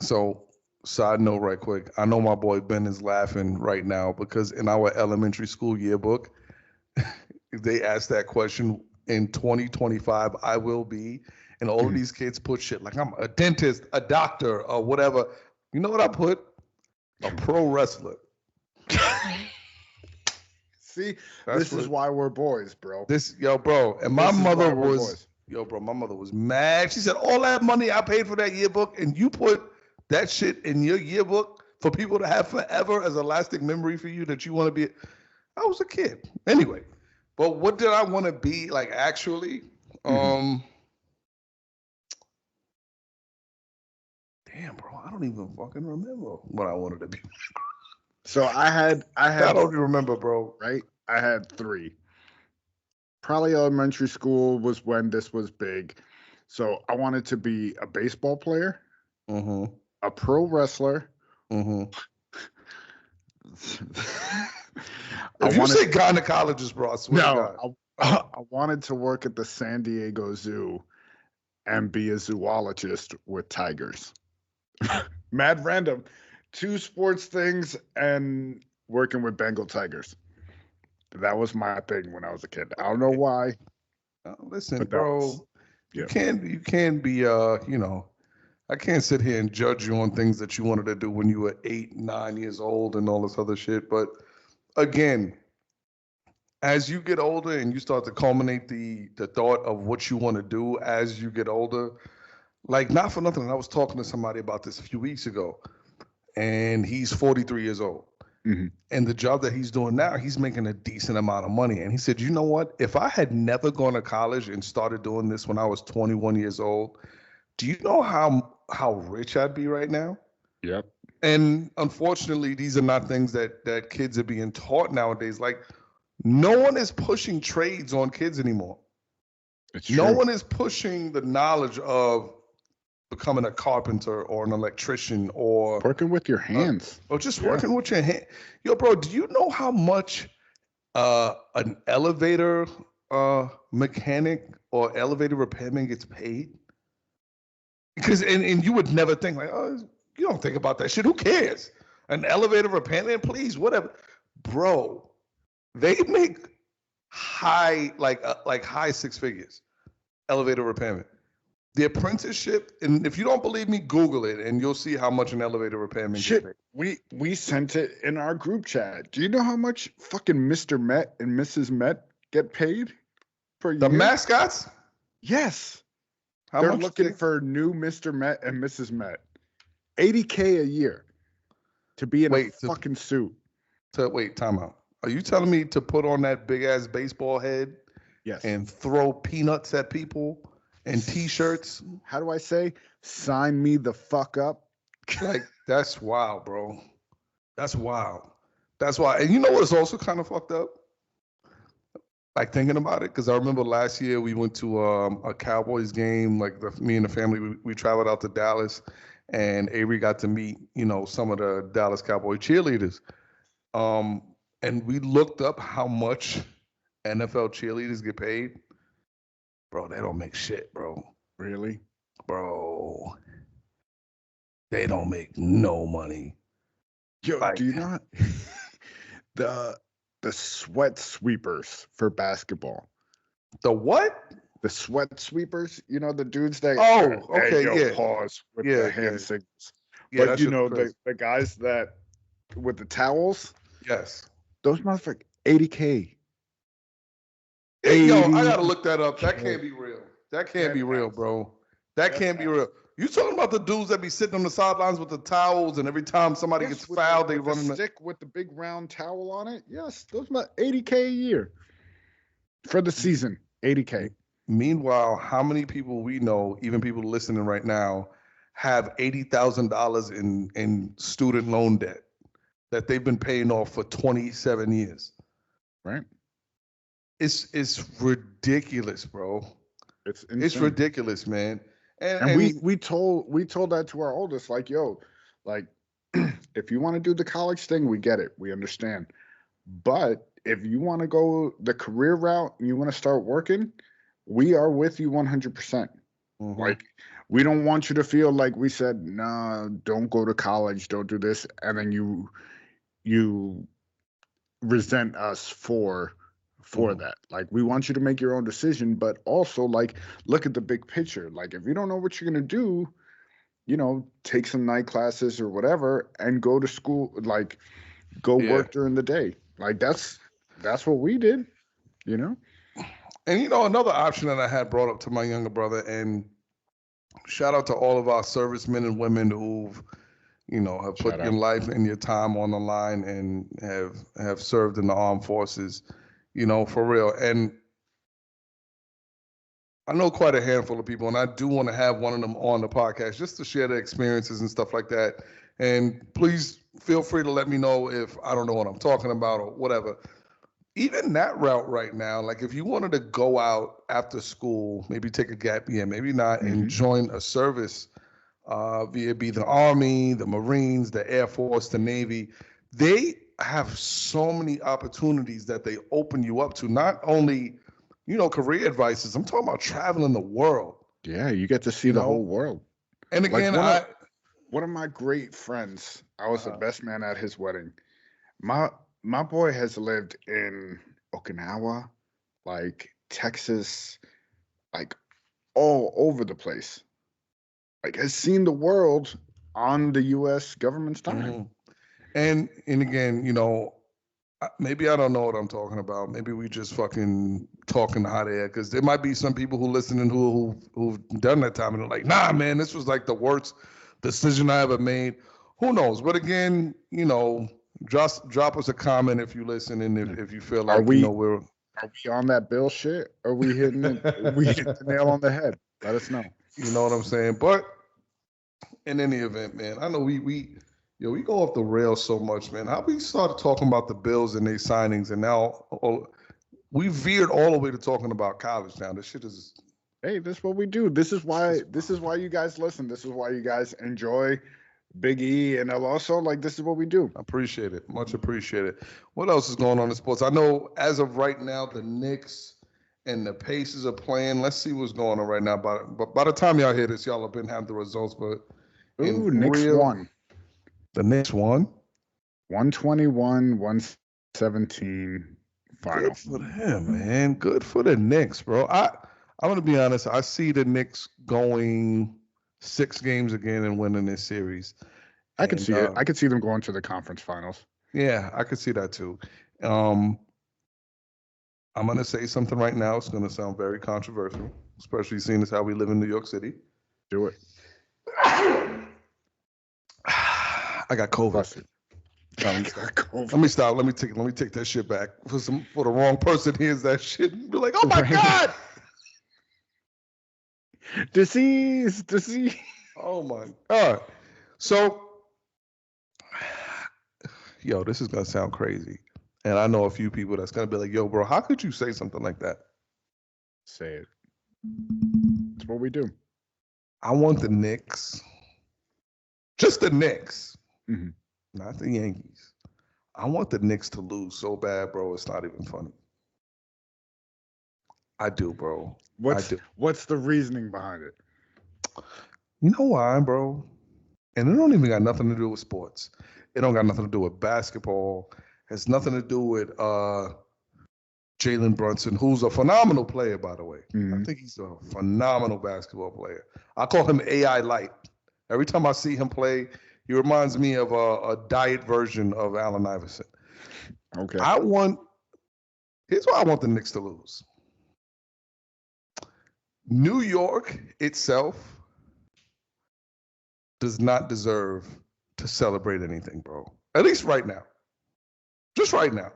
So, side note right quick, I know my boy Ben is laughing right now because in our elementary school yearbook, they asked that question, in 2025, I will be. And all of these kids put shit like, I'm a dentist, a doctor, or whatever. You know what I put? A pro wrestler. See, this is why we're boys, bro. Bro. And my mother was, my mother was mad. She said, all that money I paid for that yearbook, and you put that shit in your yearbook for people to have forever as a lasting memory for you that you want to be. I was a kid. Anyway, but what did I want to be, like, actually? Damn, bro, I don't even fucking remember what I wanted to be. So I don't even remember, bro. Right? I had 3. Probably elementary school was when this was big. So I wanted to be a baseball player, a pro wrestler. If you say gynecologist, bro, I swear to God. I wanted to work at the San Diego Zoo and be a zoologist with tigers. Mad random. 2 sports things and working with Bengal tigers. That was my thing when I was a kid. I don't know why. Listen, bro, you can't be, you know, I can't sit here and judge you on things that you wanted to do when you were 8, 9 years old and all this other shit. But again, as you get older and you start to culminate the thought of what you want to do as you get older, like, not for nothing, I was talking to somebody about this a few weeks ago, and he's 43 years old. And the job that he's doing now, he's making a decent amount of money. And he said, you know what? If I had never gone to college and started doing this when I was 21 years old, do you know how rich I'd be right now? Yep. And unfortunately, these are not things that kids are being taught nowadays. Like, no one is pushing trades on kids anymore. It's true. No one is pushing the knowledge of becoming a carpenter or an electrician or working with your hands. Or just working with your hand. Yo, bro, do you know how much an elevator mechanic or elevator repairman gets paid? Because and you would never think, like, oh, you don't think about that shit. Who cares? An elevator repairman, please, whatever. Bro, they make high high 6 figures. Elevator repairman. The apprenticeship, and if you don't believe me, Google it, and you'll see how much an elevator repairman gets paid. We sent it in our group chat. Do you know how much fucking Mr. Met and Mrs. Met get paid per year? The mascots? Yes. They're looking for new Mr. Met and Mrs. Met. $80K a year to be in a fucking suit. Wait, time out. Are you telling me to put on that big ass baseball head? Yes. And throw peanuts at people and T-shirts? How do I say? Sign me the fuck up. Like, that's wild, bro. That's wild. That's why. And you know what's also kind of fucked up? Like, thinking about it, because I remember last year we went to a Cowboys game. Like, me and the family, we traveled out to Dallas, and Avery got to meet, you know, some of the Dallas Cowboy cheerleaders. And we looked up how much NFL cheerleaders get paid. Bro, they don't make shit, bro. Really? Bro, they don't make no money. Yo, like, do you not? the sweat sweepers for basketball. The what? the sweat sweepers. You know, the dudes that Okay, yeah. Pause with Yeah, the hand signals. Yeah, But that you shit know, crazy. the guys that with the towels, Yes. those motherfuckers, 80K. Yo, I gotta look that up. That can't be real. That can't That be real, ass. bro. That can't be real. You talking about the dudes that be sitting on the sidelines with the towels, and every time somebody gets fouled, they run in the stick with the big round towel on it. Yes, those are 80K a year for the season. 80K. Meanwhile, how many people we know, even people listening right now, have $80,000 in student loan debt that they've been paying off for 27 years? Right. It's ridiculous, bro. It's insane. It's ridiculous, man. And we told that to our oldest, like, yo, like, if you want to do the college thing, we get it. We understand. But if you want to go the career route and you want to start working, we are with you 100%. Mm-hmm. Like, we don't want you to feel like we said, nah, don't go to college, don't do this, and then you resent us for that. Like, we want you to make your own decision, but also, like, look at the big picture. Like, if you don't know what you're gonna do, you know, take some night classes or whatever and go to school, like, go work during the day. Like, that's what we did, you know. And you know, another option that I had brought up to my younger brother, and shout out to all of our servicemen and women who've, you know, have put your life and your time on the line and have served in the armed forces, you know, for real. And I know quite a handful of people, and I do want to have one of them on the podcast just to share their experiences and stuff like that. And please feel free to let me know if I don't know what I'm talking about or whatever. Even that route right now, like if you wanted to go out after school, maybe take a gap year, maybe not, and join a service, via be the Army, the Marines, the Air Force, the Navy, they have so many opportunities that they open you up to. Not only, you know, career advices, I'm talking about traveling the world. Yeah, you get to see the whole world. And again, like one of my great friends, I was the best man at his wedding. My boy has lived in Okinawa, like Texas, like all over the place. Like, has seen the world on the U.S. government's time. And again, you know, maybe I don't know what I'm talking about. Maybe we just fucking talking hot air, because there might be some people who listening who've done that time and they're like, nah, man, this was like the worst decision I ever made. Who knows? But again, you know, drop us a comment if you listen, and if you feel like, you know, we're on that Bill shit? Are we hitting it? We hit the nail on the head? Let us know. You know what I'm saying? But in any event, man, I know we go off the rails so much, man. How we started talking about the Bills and their signings, and now we veered all the way to talking about college now. This shit is. Hey, this is what we do. This is why you guys listen. This is why you guys enjoy Big E, and also, like, this is what we do. Appreciate it. Much appreciated. What else is going on in sports? I know as of right now, the Knicks and the Pacers are playing. Let's see what's going on right now. But by the time y'all hear this, y'all have been having the results. But Knicks won. The Knicks won? 121, 117 final. Good for them, man. Good for the Knicks, bro. I'm going to be honest. I see the Knicks going 6 games again and winning this series. I could see it. I could see them going to the conference finals. Yeah, I could see that too. I'm going to say something right now. It's going to sound very controversial, especially seeing as how we live in New York City. Do it. I got COVID. Let me stop. Let me take that shit back. For the wrong person hears that shit and be like, oh my God. Disease. Oh my God. So, yo, this is going to sound crazy. And I know a few people that's going to be like, yo, bro, how could you say something like that? Say it. That's what we do. I want the Knicks. Just the Knicks. Not the Yankees. I want the Knicks to lose so bad, bro. It's not even funny. I do, bro. What's the reasoning behind it? You know why, bro? And it don't even got nothing to do with sports. It don't got nothing to do with basketball. Has nothing to do with Jalen Brunson, who's a phenomenal player, by the way. Mhm. I think he's a phenomenal basketball player. I call him AI Light. Every time I see him play, he reminds me of a diet version of Allen Iverson. Okay. Here's why I want the Knicks to lose. New York itself does not deserve to celebrate anything, bro. At least right now. Just right now.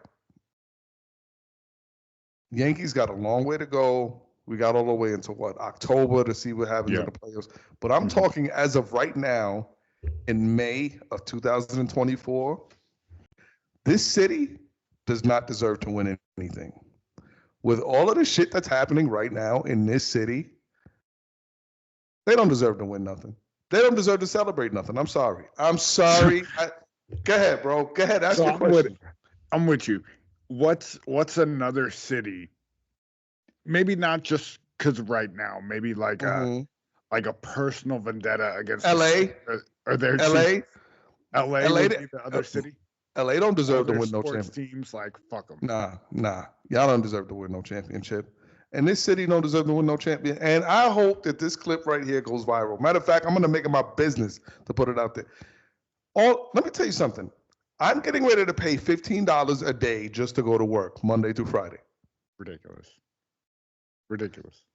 Yankees got a long way to go. We got all the way into October to see what happens in the playoffs. But I'm talking as of right now, in May of 2024, this city does not deserve to win anything. With all of the shit that's happening right now in this city, they don't deserve to win nothing. They don't deserve to celebrate nothing. I'm sorry. Go ahead, bro. Go ahead. Ask your question. I'm with you. What's another city? Maybe not just because right now. Maybe like a personal vendetta against LA. Or their LA. LA would be the other city. LA don't deserve to win no championship. Teams like fuck them. Nah. Y'all don't deserve to win no championship. And this city don't deserve to win no champion. And I hope that this clip right here goes viral. Matter of fact, I'm gonna make it my business to put it out there. Let me tell you something. I'm getting ready to pay $15 a day just to go to work Monday through Friday. Ridiculous.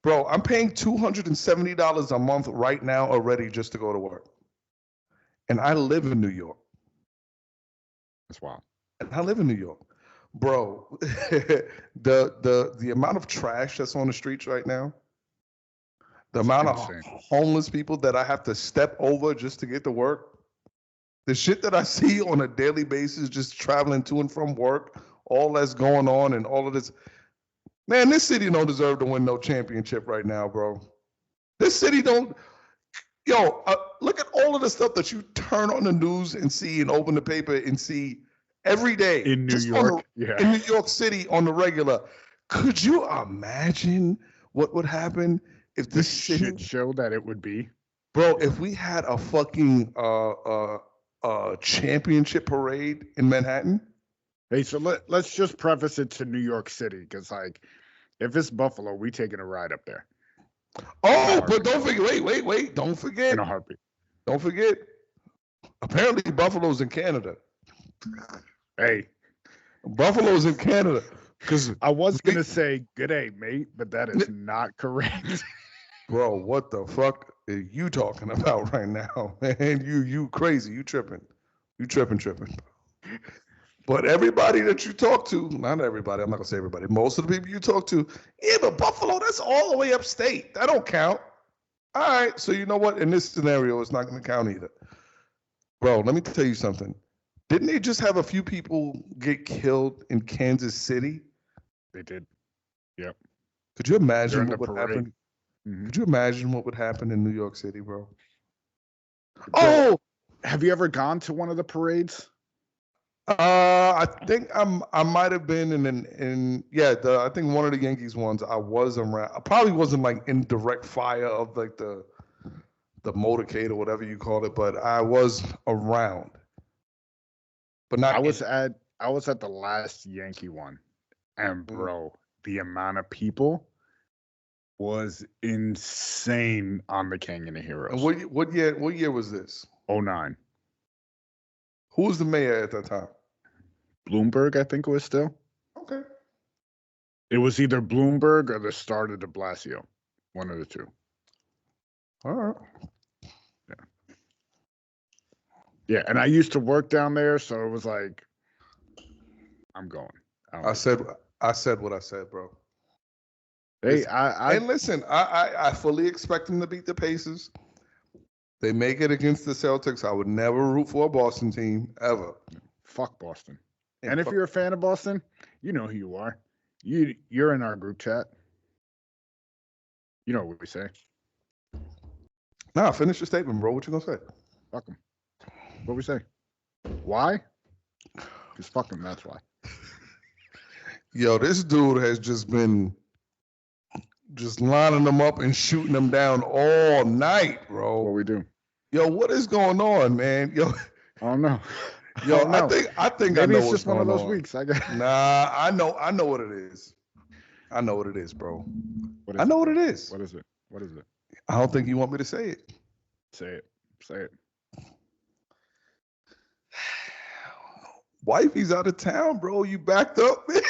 Bro, I'm paying $270 a month right now already just to go to work. And I live in New York. That's wild. And I live in New York. Bro, the amount of trash that's on the streets right now, the amount of homeless people that I have to step over just to get to work, the shit that I see on a daily basis, just traveling to and from work, all that's going on and all of this. Man, this city don't deserve to win no championship right now, bro. This city don't. Look at all of the stuff that you turn on the news and see and open the paper and see every day. In New York. In New York City on the regular. Could you imagine what would happen if this shit show that it would be? Bro, if we had a fucking championship parade in Manhattan. Hey, so let's just preface it to New York City, because like, if it's Buffalo, we taking a ride up there. Oh, but don't forget. Wait. Don't forget. In a heartbeat. Don't forget. Apparently, Buffalo's in Canada. Hey, Buffalo's in Canada. Because I was gonna say good day, mate, but that is not correct. Bro, what the fuck are you talking about right now, man? You crazy. You tripping. But everybody that you talk to, not everybody, I'm not going to say everybody, most of the people you talk to, yeah, but Buffalo, that's all the way upstate. That don't count. All right, so you know what? In this scenario, it's not going to count either. Bro, let me tell you something. Didn't they just have a few people get killed in Kansas City? They did. Yep. Could you imagine what would happen? Mm-hmm. Could you imagine what would happen in New York City, bro? Oh, have you ever gone to one of the parades? I think I might have been I think one of the Yankees ones I was around. I probably wasn't like in direct fire of like the motorcade or whatever you call it, but I was around. But not I was at the last Yankee one, and bro, the amount of people was insane on the King of the Heroes. And what year was this? 2009. Who was the mayor at that time? Bloomberg, I think it was still. Okay. It was either Bloomberg or the start of de Blasio. One of the two. All right. Yeah, and I used to work down there, so it was like, I'm going. I said what I said, bro. Hey, and listen, I fully expect them to beat the Pacers. They make it against the Celtics. I would never root for a Boston team ever. Fuck Boston. And if you're a fan of Boston, you know who you are. You're in our group chat. You know what we say. Nah, finish your statement, bro. What you gonna say? Fuck them. What we say? Why? Because fuck them, that's why. Yo, this dude has just been lining them up and shooting them down all night, bro. What we do? Yo, what is going on, man? Yo, I don't know. Yo, I think maybe I know it's just one of those weeks. Nah, I know what it is. I know what it is, bro. I know what it is. What is it? What is it? I don't think you want me to say it. Say it. Say it. Wifey's out of town, bro. You backed up, man.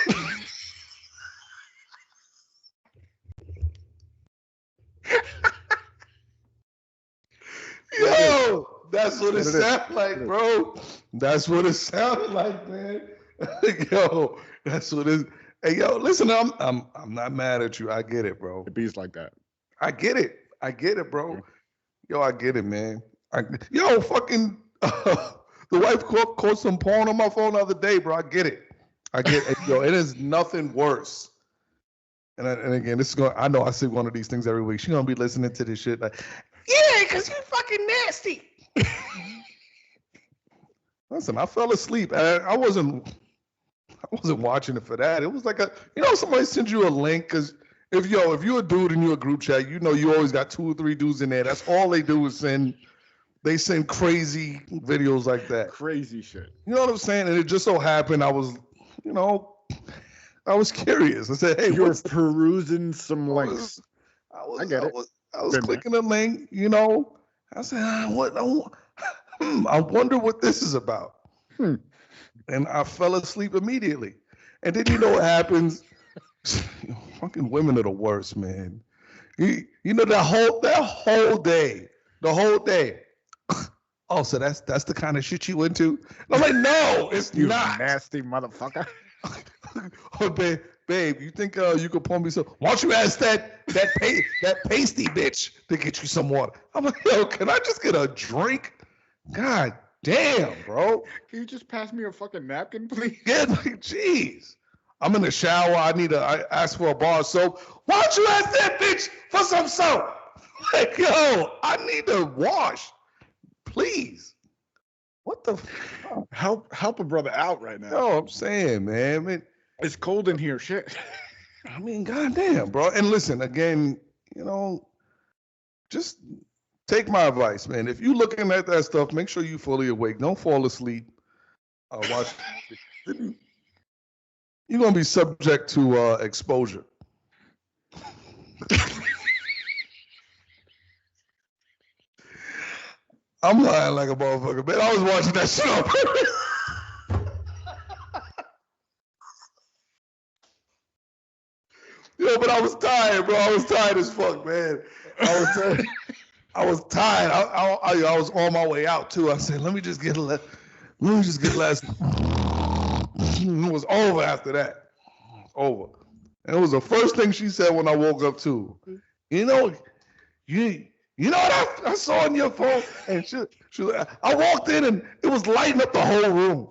Yo, that's what it sounds like, bro. That's what it sounded like, man. Yo, that's what it is. Hey, yo, listen, I'm not mad at you. I get it, bro. It bees like that. I get it. I get it, bro. Yo, I get it, man. Yo, fucking the wife caught some porn on my phone the other day, bro. I get it. I get it. Yo, it is nothing worse. And again, this is going. I know I say one of these things every week. She's gonna be listening to this shit like, yeah, because you fucking nasty. Listen, I fell asleep. I wasn't watching it for that. It was like somebody sends you a link because if you're a dude and you're a group chat, you always got 2 or 3 dudes in there. That's all they do is send crazy videos like that. Crazy shit. You know what I'm saying? And it just so happened I was curious. I said, hey, you're perusing some links. I get it. I was clicking a link, I said, I wonder what this is about. And I fell asleep immediately. And then you know what happens? Fucking women are the worst, man. You know that whole day, the whole day. Oh, so that's the kind of shit you into? And I'm like, no, it's you not. Nasty motherfucker. Oh, babe, you think you could pour me some? Why don't you ask that pasty bitch to get you some water? I'm like, yo, can I just get a drink? God damn, bro. Can you just pass me a fucking napkin, please? Yeah, like, jeez. I'm in the shower. I ask for a bar of soap. Why don't you ask that bitch for some soap? Like, yo, I need to wash. Please. What the fuck? Help a brother out right now. Yo, I'm saying, man. It's cold in here, shit. I mean, goddamn, bro. And listen, again, just take my advice, man. If you're looking at that stuff, make sure you're fully awake. Don't fall asleep. Watch. You're going to be subject to exposure. I'm lying like a motherfucker, man. I was watching that show. Yo, but I was tired, bro. I was tired as fuck, man. I was tired. I was on my way out too. I said, let me just get last. It was over after that. Over. And it was the first thing she said when I woke up too. You know what I saw on your phone? And she was, I walked in and it was lighting up the whole room.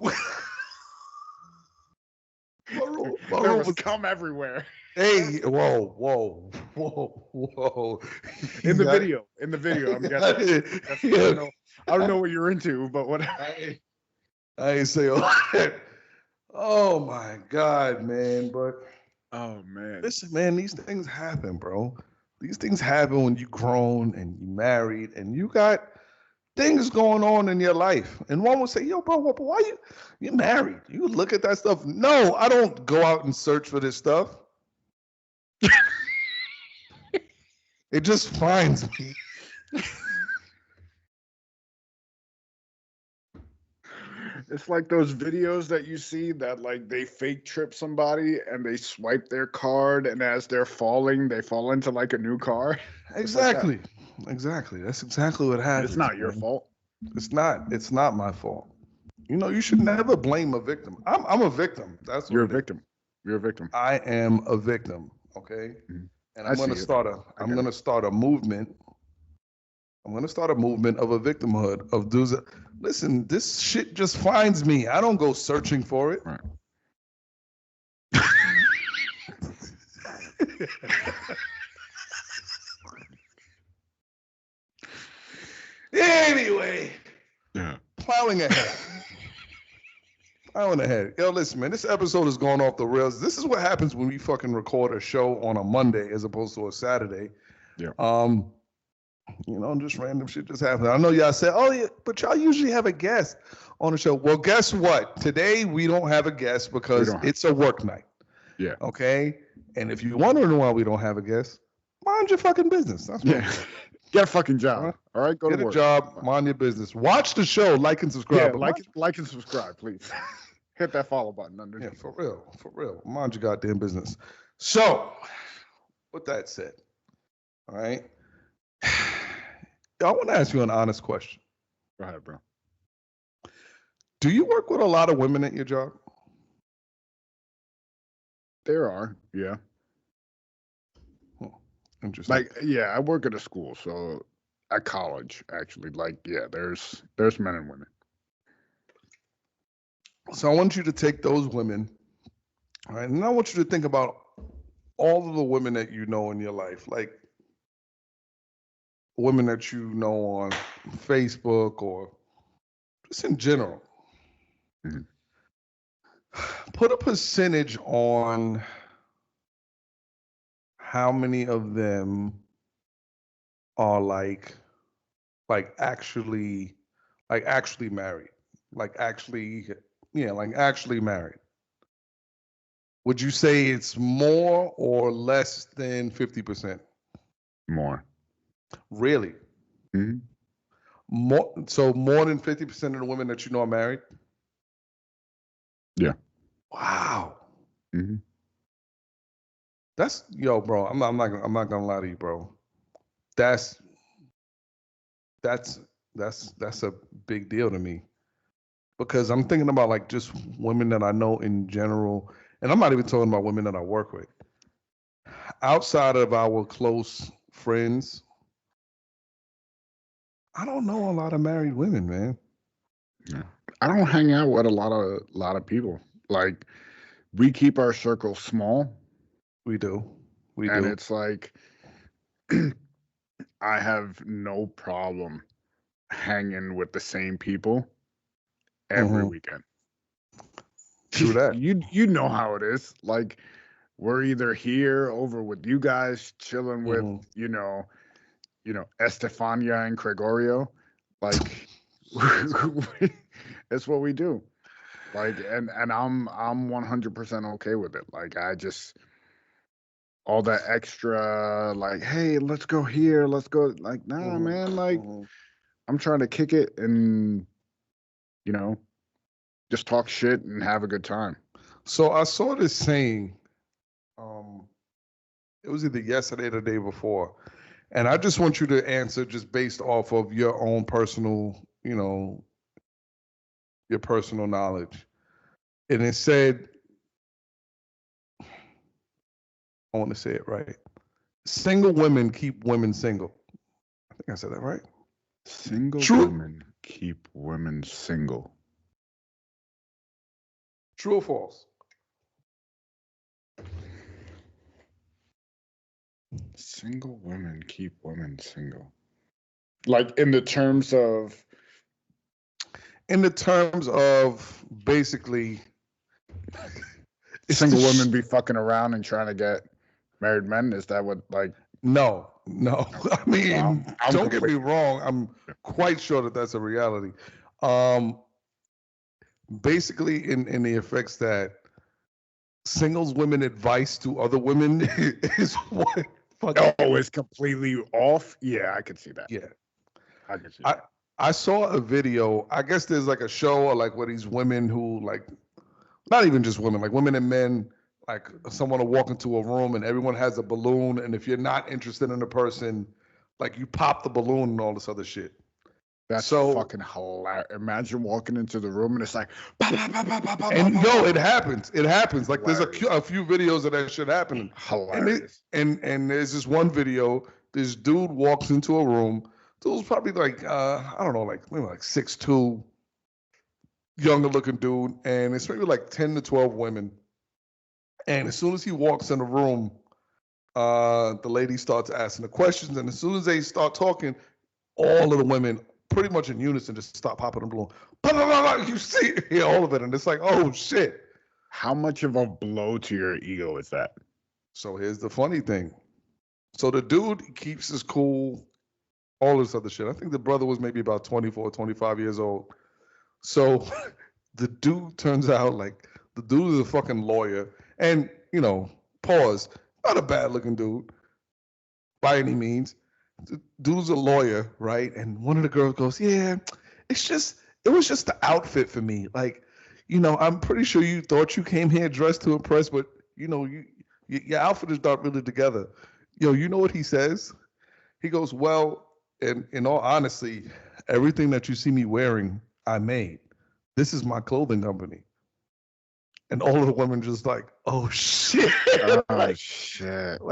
my room was cum everywhere. Hey, whoa. In the video, I'm guessing. I don't know what you're into, but whatever. I ain't say all that. Oh my God, man. But oh man. Listen, man, these things happen, bro. These things happen when you're grown and you're married and you got things going on in your life. And one would say, yo, bro, why you married? You look at that stuff. No, I don't go out and search for this stuff. It just finds me. It's like those videos that you see that like they fake trip somebody and they swipe their card and as they're falling, they fall into like a new car. Exactly. Exactly. That's exactly what happens. It's not your fault. It's not my fault. You should never blame a victim. I'm a victim. That's what you're a victim. You're a victim. I am a victim. Okay. Mm-hmm. And I'm going to start a movement. I'm going to start a movement of a victimhood of dudes. Listen, this shit just finds me. I don't go searching for it. Right. Anyway. Yeah. Plowing ahead. Yo, listen, man, this episode is going off the rails. This is what happens when we fucking record a show on a Monday as opposed to a Saturday. Yeah. Just random shit just happened. I know y'all said, oh, yeah, but y'all usually have a guest on the show. Well, guess what? Today we don't have a guest because it's a work night. Yeah. Okay? And if you're wondering why we don't have a guest, mind your fucking business. That's what Yeah. Get a fucking job. All right, go Get to a work. job, mind your business. Watch the show, like and subscribe. Yeah, but like and subscribe, please. Hit that follow button underneath. Yeah, for real. Mind your goddamn business. So, with that said, all right, I want to ask you an honest question. Go ahead, bro. Do you work with a lot of women at your job? There are, yeah. Interesting. Like, yeah, I work at a school, so at college, actually. Like, yeah, there's men and women. So I want you to take those women, all right, and I want you to think about all of the women that you know in your life, like women that you know on Facebook or just in general. Mhm. Put a percentage on how many of them are like actually married, like actually married. Would you say it's more or less than 50%? More. Really? Mm-hmm. More than 50% of the women that you know are married? Yeah. Wow. Mm-hmm. That's bro. I'm not gonna lie to you, bro. That's a big deal to me, because I'm thinking about like just women that I know in general, and I'm not even talking about women that I work with. Outside of our close friends, I don't know a lot of married women, man. Yeah. I don't hang out with a lot of people. Like, we keep our circle small. We do. And it's like I have no problem hanging with the same people every weekend. True that. You know how it is. Like, we're either here over with you guys chilling with, you know, Estefania and Gregorio. Like, it's what we do. Like, and I'm 100% okay with it. Like, I just, all that extra, like, hey, let's go here, let's go. Like, nah, man. Like, I'm trying to kick it and, you know, just talk shit and have a good time. So I saw this saying, it was either yesterday or the day before, and I just want you to answer just based off of your own personal, your personal knowledge. And it said, I want to say it right. Single women keep women single. I think I said that right. Single True. women keep women single. True or false? Single women keep women single. Like, in the terms of Basically, single women be fucking around and trying to get married men? Is that what, like? No. I mean, I'm don't get me wrong. I'm quite sure that that's a reality. Basically, in the effects that singles women advice to other women is what. It's completely off. Yeah, I could see that. Yeah, I could see that. I saw a video. I guess there's like a show or like where these women who, like, not even just women, like women and men, like someone will walk into a room and everyone has a balloon, and if you're not interested in the person, like, you pop the balloon and all this other shit. That's fucking hilarious. Imagine walking into the room and it's like, it happens. It happens. Like, there's a few videos of that shit happening. Hilarious. And there's this one video. This dude walks into a room. Dude's probably like, I don't know, like maybe like 6'2", younger looking dude, and it's maybe like 10 to 12 women. And as soon as he walks in the room, the lady starts asking the questions, and as soon as they start talking, all of the women, pretty much in unison, just stop popping the balloon. You hear all of it, and it's like, oh shit. How much of a blow to your ego is that? So here's the funny thing. So the dude keeps his cool, all this other shit. I think the brother was maybe about 24, 25 years old. So the dude turns out, like, the dude is a fucking lawyer. And, pause. Not a bad looking dude by any means. The dude's a lawyer, right? And one of the girls goes, yeah, it was just the outfit for me. Like, I'm pretty sure you thought you came here dressed to impress, but your outfit is not really together. Yo, you know what he says? He goes, well, in all honesty, everything that you see me wearing, I made. This is my clothing company. And all of the women just like, oh shit. Shit.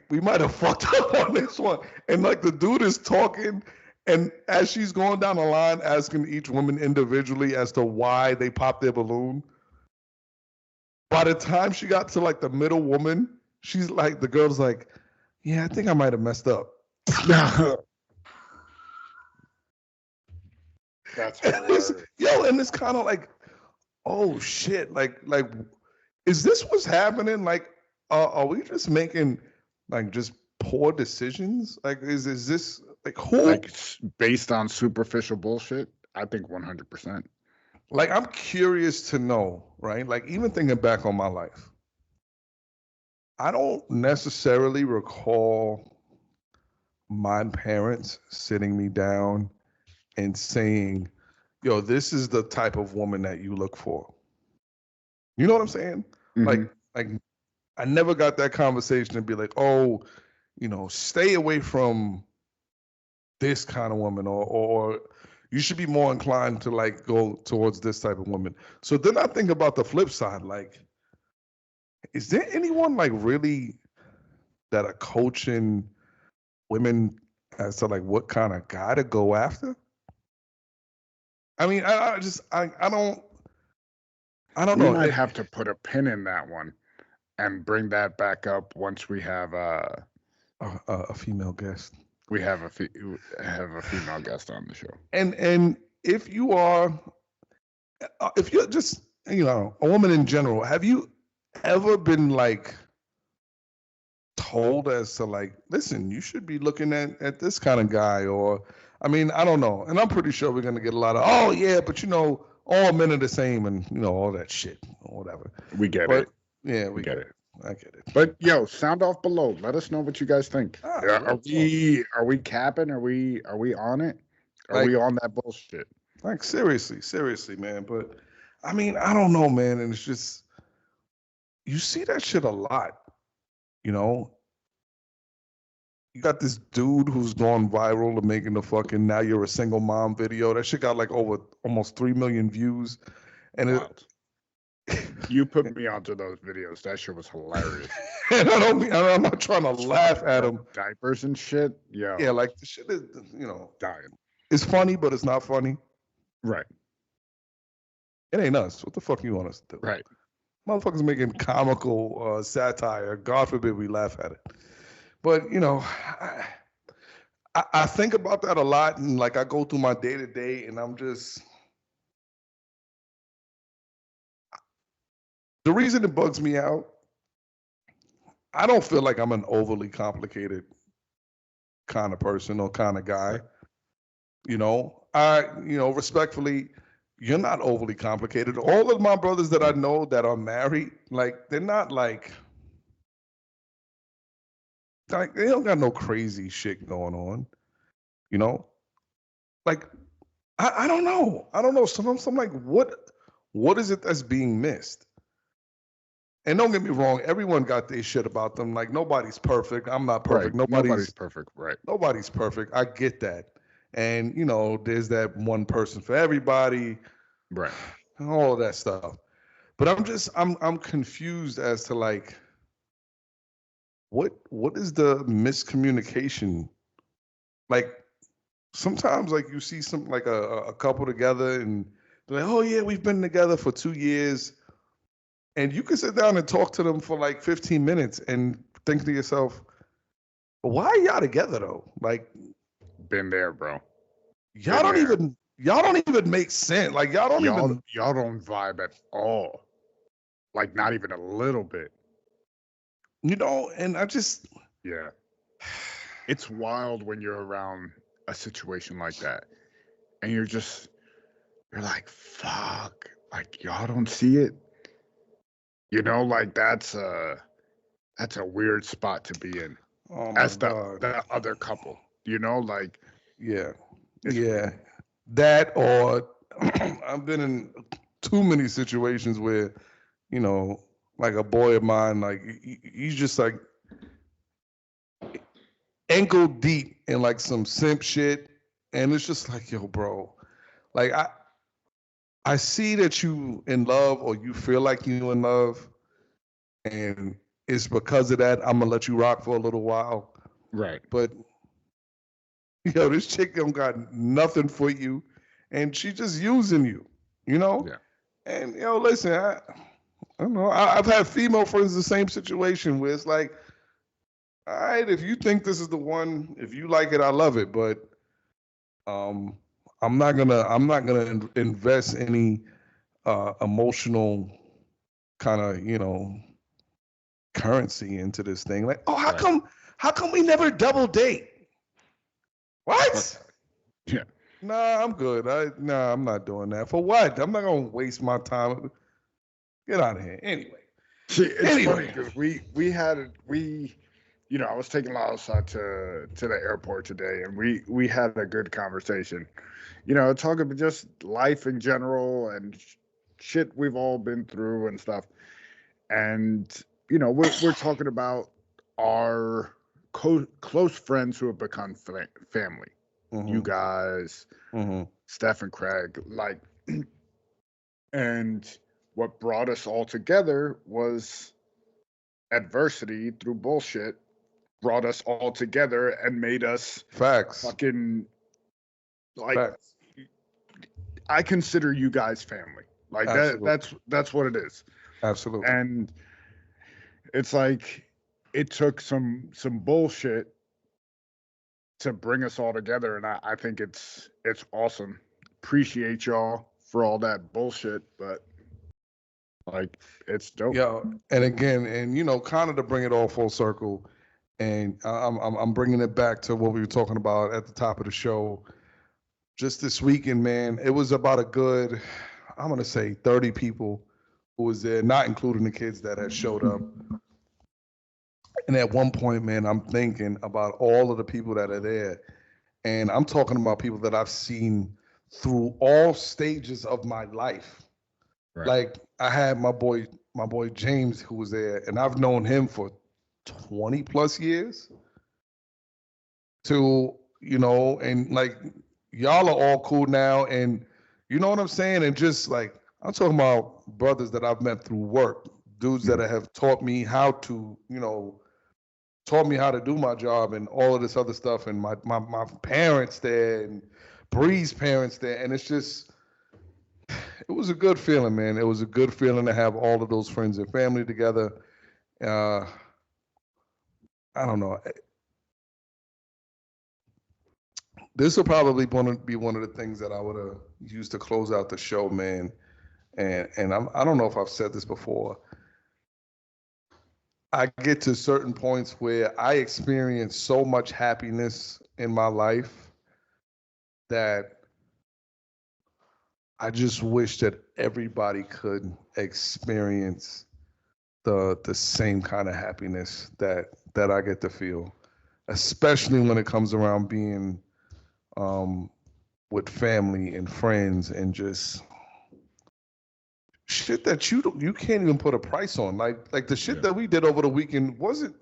We might have fucked up on this one. And like the dude is talking, and as she's going down the line, asking each woman individually as to why they popped their balloon. By the time she got to like the middle woman, she's like, the girl's like, yeah, I think I might have messed up. That's hilarious. And it's kind of like, oh shit, like, is this what's happening? Like, are we just making like just poor decisions? Like, is this like who? Like based on superficial bullshit? I think 100%. Like, I'm curious to know, right? Like, even thinking back on my life, I don't necessarily recall my parents sitting me down and saying, yo, this is the type of woman that you look for. You know what I'm saying? Mm-hmm. Like I never got that conversation to be like, oh, stay away from this kind of woman, or you should be more inclined to like go towards this type of woman. So then I think about the flip side, like, is there anyone like really that are coaching women as to like what kind of guy to go after? I mean, I don't know. We might have to put a pin in that one and bring that back up once we have a female guest. We have a female guest on the show. And if you're just a woman in general, have you ever been like told as to like, listen, you should be looking at this kind of guy? Or I mean, I don't know. And I'm pretty sure we're gonna get a lot of, oh yeah, but all men are the same, and all that shit or whatever. We get it. Yeah, we get it. I get it. But yo, sound off below. Let us know what you guys think. Are we capping? Are we on it? Are we on that bullshit? Like seriously, man. But I mean, I don't know, man. And it's just, you see that shit a lot. You got this dude who's gone viral of making the fucking "now you're a single mom" video. That shit got like over almost 3 million views. And you put me onto those videos. That shit was hilarious. And I'm not trying to laugh at him. Diapers and shit. Yeah. Yeah, like the shit is, dying. It's funny, but it's not funny. Right. It ain't us. What the fuck you want us to do? Right. Motherfuckers making comical satire. God forbid we laugh at it. But, I think about that a lot, and like I go through my day-to-day, and I'm just, the reason it bugs me out, I don't feel like I'm an overly complicated kind of person or kind of guy. Respectfully, you're not overly complicated. All of my brothers that I know that are married, like, they're not like they don't got no crazy shit going on, Like, I don't know. Sometimes I'm like, what is it that's being missed? And don't get me wrong, everyone got their shit about them. Like, nobody's perfect. I'm not perfect. Right. Nobody's perfect. Right. Nobody's perfect. I get that. And, there's that one person for everybody. Right. All of that stuff. But I'm confused as to like, what is the miscommunication? Like, sometimes like you see some like a couple together and they're like, oh yeah, we've been together for 2 years. And you can sit down and talk to them for like 15 minutes and think to yourself, why are y'all together though? Like, been there, bro. Y'all don't even make sense. Like, y'all don't vibe at all. Like, not even a little bit. And I just, yeah, it's wild when you're around a situation like that, and you're like, fuck, like, y'all don't see it, like, that's that's a weird spot to be in. Oh my As God. the other couple, you know, like Yeah. it's Yeah. weird. That or I've been in too many situations where, you know, like a boy of mine, like he's just like ankle deep in like some simp shit. And it's just like, yo, bro, like I see that you in love or you feel like you in love, and it's because of that I'm gonna let you rock for a little while. Right. But yo, this chick don't got nothing for you, and she just using you, you know. Yeah. And yo, listen, I don't know. I've had female friends in the same situation where it's like, all right, if you think this is the one, if you like it, I love it, but um, I'm not gonna invest any emotional kind of currency into this thing. Like, oh, Right. how come we never double date? What? Yeah. Nah, I'm good. I'm not doing that. For what? I'm not gonna waste my time. Get out of here. Anyway. See, it's funny Anyway. because I was taking Lyle out to the airport today, and we had a good conversation. You know, talking about just life in general and shit we've all been through and stuff. And you know, we're talking about our close friends who have become family. You Mhm. guys, Mhm. Steph and Craig, like, and what brought us all together was adversity through bullshit brought us all together and made us Facts. fucking like Facts. I consider you guys family. Like Absolutely. that's what it is. Absolutely. And it's like it took some bullshit to bring us all together, and I think it's awesome. Appreciate y'all for all that bullshit, but like it's dope. Yeah, and again, and kind of to bring it all full circle, and I'm bringing it back to what we were talking about at the top of the show. Just this weekend, man, it was about a good, I'm gonna say 30 people who was there, not including the kids that had showed up. And at one point, man, I'm thinking about all of the people that are there, and I'm talking about people that I've seen through all stages of my life. Right. Like I had my boy James who was there, and I've known him for 20 plus years. And like y'all are all cool now, and you know what I'm saying? And just like I'm talking about brothers that I've met through work, dudes that have taught me how to, taught me how to do my job and all of this other stuff, and my parents there and Bree's parents there, and it's just it was a good feeling, man. It was a good feeling to have all of those friends and family together. Uh, I don't know. This will probably be one of the things that I would have used to close out the show, man. And I don't know if I've said this before. I get to certain points where I experience so much happiness in my life that I just wish that everybody could experience the same kind of happiness that I get to feel, especially when it comes around being with family and friends and just shit that you can't even put a price on. Like the shit that we did over the weekend wasn't.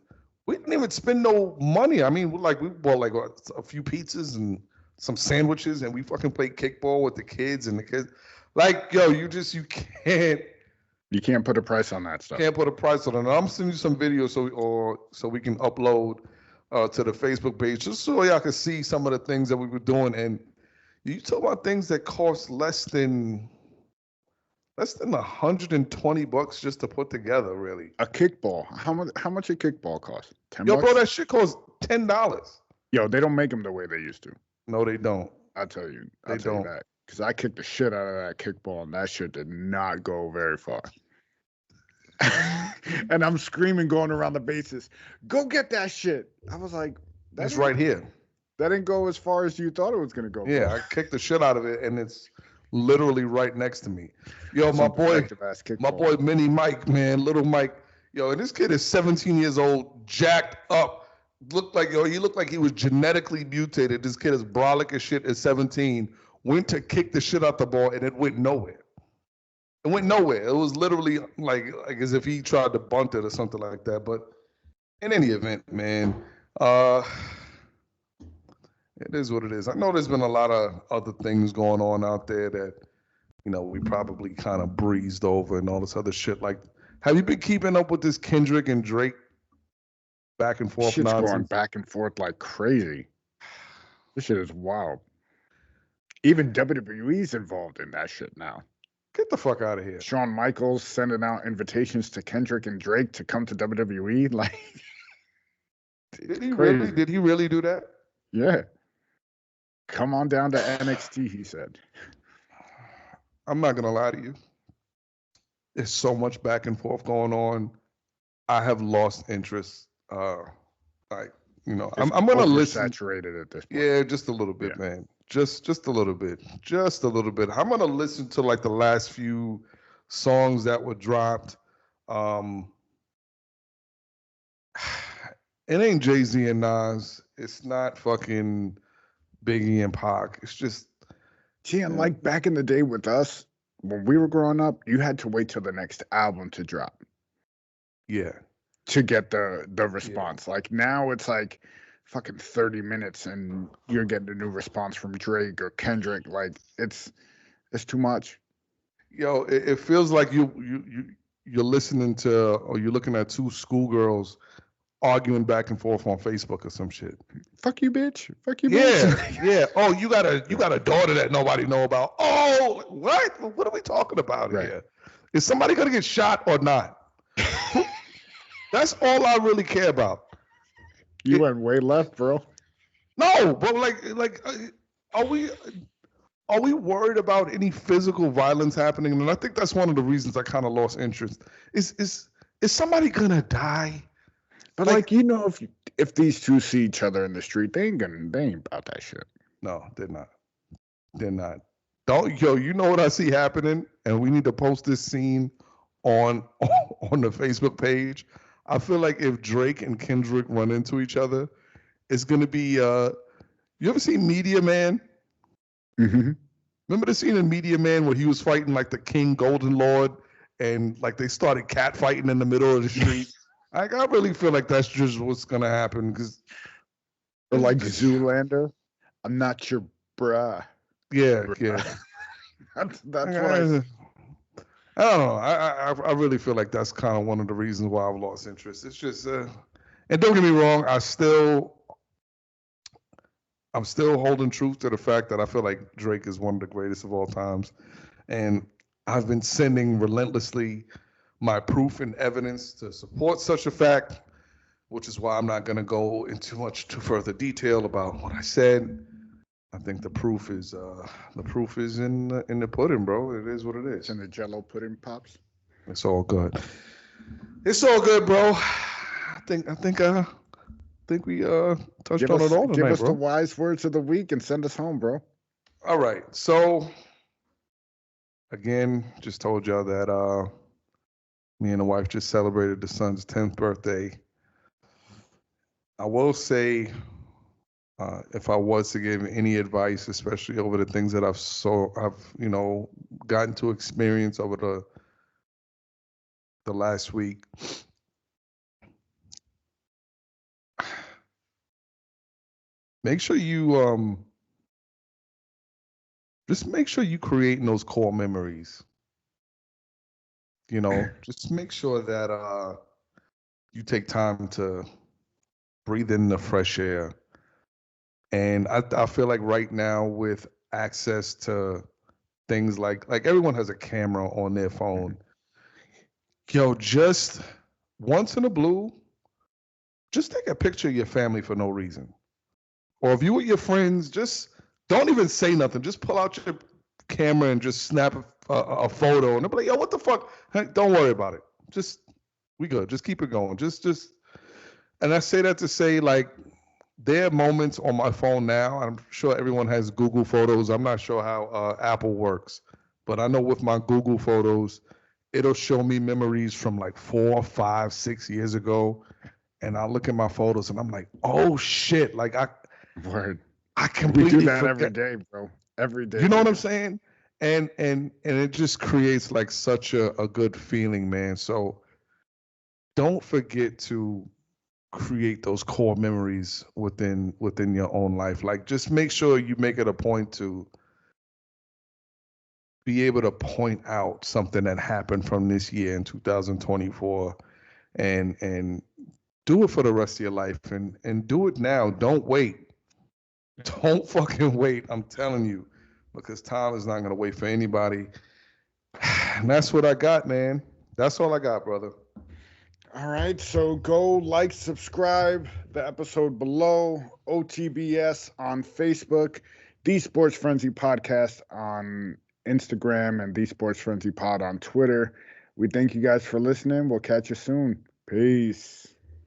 We didn't even spend no money. I mean, we bought like a few pizzas and some sandwiches, and we fucking played kickball with the kids and the kids. Like, yo, you can't put a price on that stuff. can't put a price on it. And I'm sending you some videos so we can upload to the Facebook page just so y'all can see some of the things that we were doing. And you talk about things that cost less than $120 just to put together, really. A kickball. How much a kickball cost? $10? Yo, bro, that shit costs $10. Yo, they don't make them the way they used to. No, they don't. I'll tell you They don't. that. Because I kicked the shit out of that kickball, and that shit did not go very far. And I'm screaming going around the bases, go get that shit. I was like, that's right here. That didn't go as far as you thought it was going to go. Yeah, bro. I kicked the shit out of it, and it's literally right next to me. Yo, my boy Mini Mike, man, little Mike, Yo, and this kid is 17 years old, jacked up. He looked like he was genetically mutated. This kid is brolic as shit at 17. Went to kick the shit out the ball, and it went nowhere. It went nowhere. It was literally like as if he tried to bunt it or something like that. But in any event, man, it is what it is. I know there's been a lot of other things going on out there that, we probably kind of breezed over and all this other shit. Like, have you been keeping up with this Kendrick and Drake back and forth Shit's nonsense? going back and forth like crazy. This shit is wild. Even WWE's involved in that shit now. Get the fuck out of here. Shawn Michaels sending out invitations to Kendrick and Drake to come to WWE. Like, did he really do that? Yeah. Come on down to NXT, he said. I'm not gonna lie to you. There's so much back and forth going on. I have lost interest. I'm gonna listen. Saturated at this point. Yeah, just a little bit, man. Just a little bit. Just a little bit. I'm gonna listen to like the last few songs that were dropped. It ain't Jay-Z and Nas. It's not fucking Biggie and Pac. It's just and like back in the day with us, when we were growing up, you had to wait till the next album to drop. Yeah. To get the response. Yeah. Like now it's like fucking 30 minutes and you're getting a new response from Drake or Kendrick. Like it's too much. Yo, it feels like you're listening to, or you're looking at two schoolgirls arguing back and forth on Facebook or some shit. Fuck you, bitch. Fuck you, bitch. Yeah. Oh, you got a daughter that nobody know about. Oh, what? What are we talking about here? Is somebody gonna get shot or not? That's all I really care about. You went way left, bro. No, but like, are we worried about any physical violence happening? And I think that's one of the reasons I kind of lost interest. Is somebody gonna die? But if these two see each other in the street, they ain't about that shit. No, they're not. They're not. You know what I see happening, and we need to post this scene on the Facebook page. I feel like if Drake and Kendrick run into each other, it's gonna be. You ever seen Media Man? Mm-hmm. Remember the scene in Media Man where he was fighting like the King Golden Lord, and like they started cat fighting in the middle of the street. I really feel like that's just what's gonna happen because. Or like Zoolander, I'm not your bruh. Yeah. that's what I don't know. I really feel like that's kind of one of the reasons why I've lost interest. It's just, and don't get me wrong, I'm still holding truth to the fact that I feel like Drake is one of the greatest of all times, and I've been sending relentlessly my proof and evidence to support such a fact, which is why I'm not going to go into too further detail about what I said. I think the proof is in the pudding, bro. It is what it is. It's in the Jello pudding, pops. It's all good. It's all good, bro. I think we touched on it all tonight, bro. Give us the wise words of the week and send us home, bro. All right. So again, just told y'all that me and the wife just celebrated the son's 10th birthday. I will say, if I was to give any advice, especially over the things that I've gotten to experience over the last week, make sure you just make sure you creating those core memories. Just make sure that you take time to breathe in the fresh air. And I feel like right now with access to things like everyone has a camera on their phone. Yo, just once in a blue, just take a picture of your family for no reason. Or if you with your friends, just don't even say nothing. Just pull out your camera and just snap a photo. And they'll be like, yo, what the fuck? Hey, don't worry about it. We good. Just keep it going. And I say that to say, like, there are moments on my phone now. I'm sure everyone has Google Photos. I'm not sure how Apple works, but I know with my Google Photos, it'll show me memories from like 4, 5, 6 years ago. And I'll look at my photos and I'm like, oh shit. Like I Word. We do completely that every forget. day, bro. Every day. You know we what I'm do. saying? And it just creates like such a good feeling, man. So don't forget to create those core memories within your own life. Like just make sure you make it a point to be able to point out something that happened from this year in 2024 and do it for the rest of your life and do it now. Don't wait. Don't fucking wait. I'm telling you, because time is not going to wait for anybody. And that's what I got, man. That's all I got, brother. All right, so go like, subscribe the episode below, OTBS on Facebook, The Sports Frenzy Podcast on Instagram, and The Sports Frenzy Pod on Twitter. We thank you guys for listening. We'll catch you soon. Peace.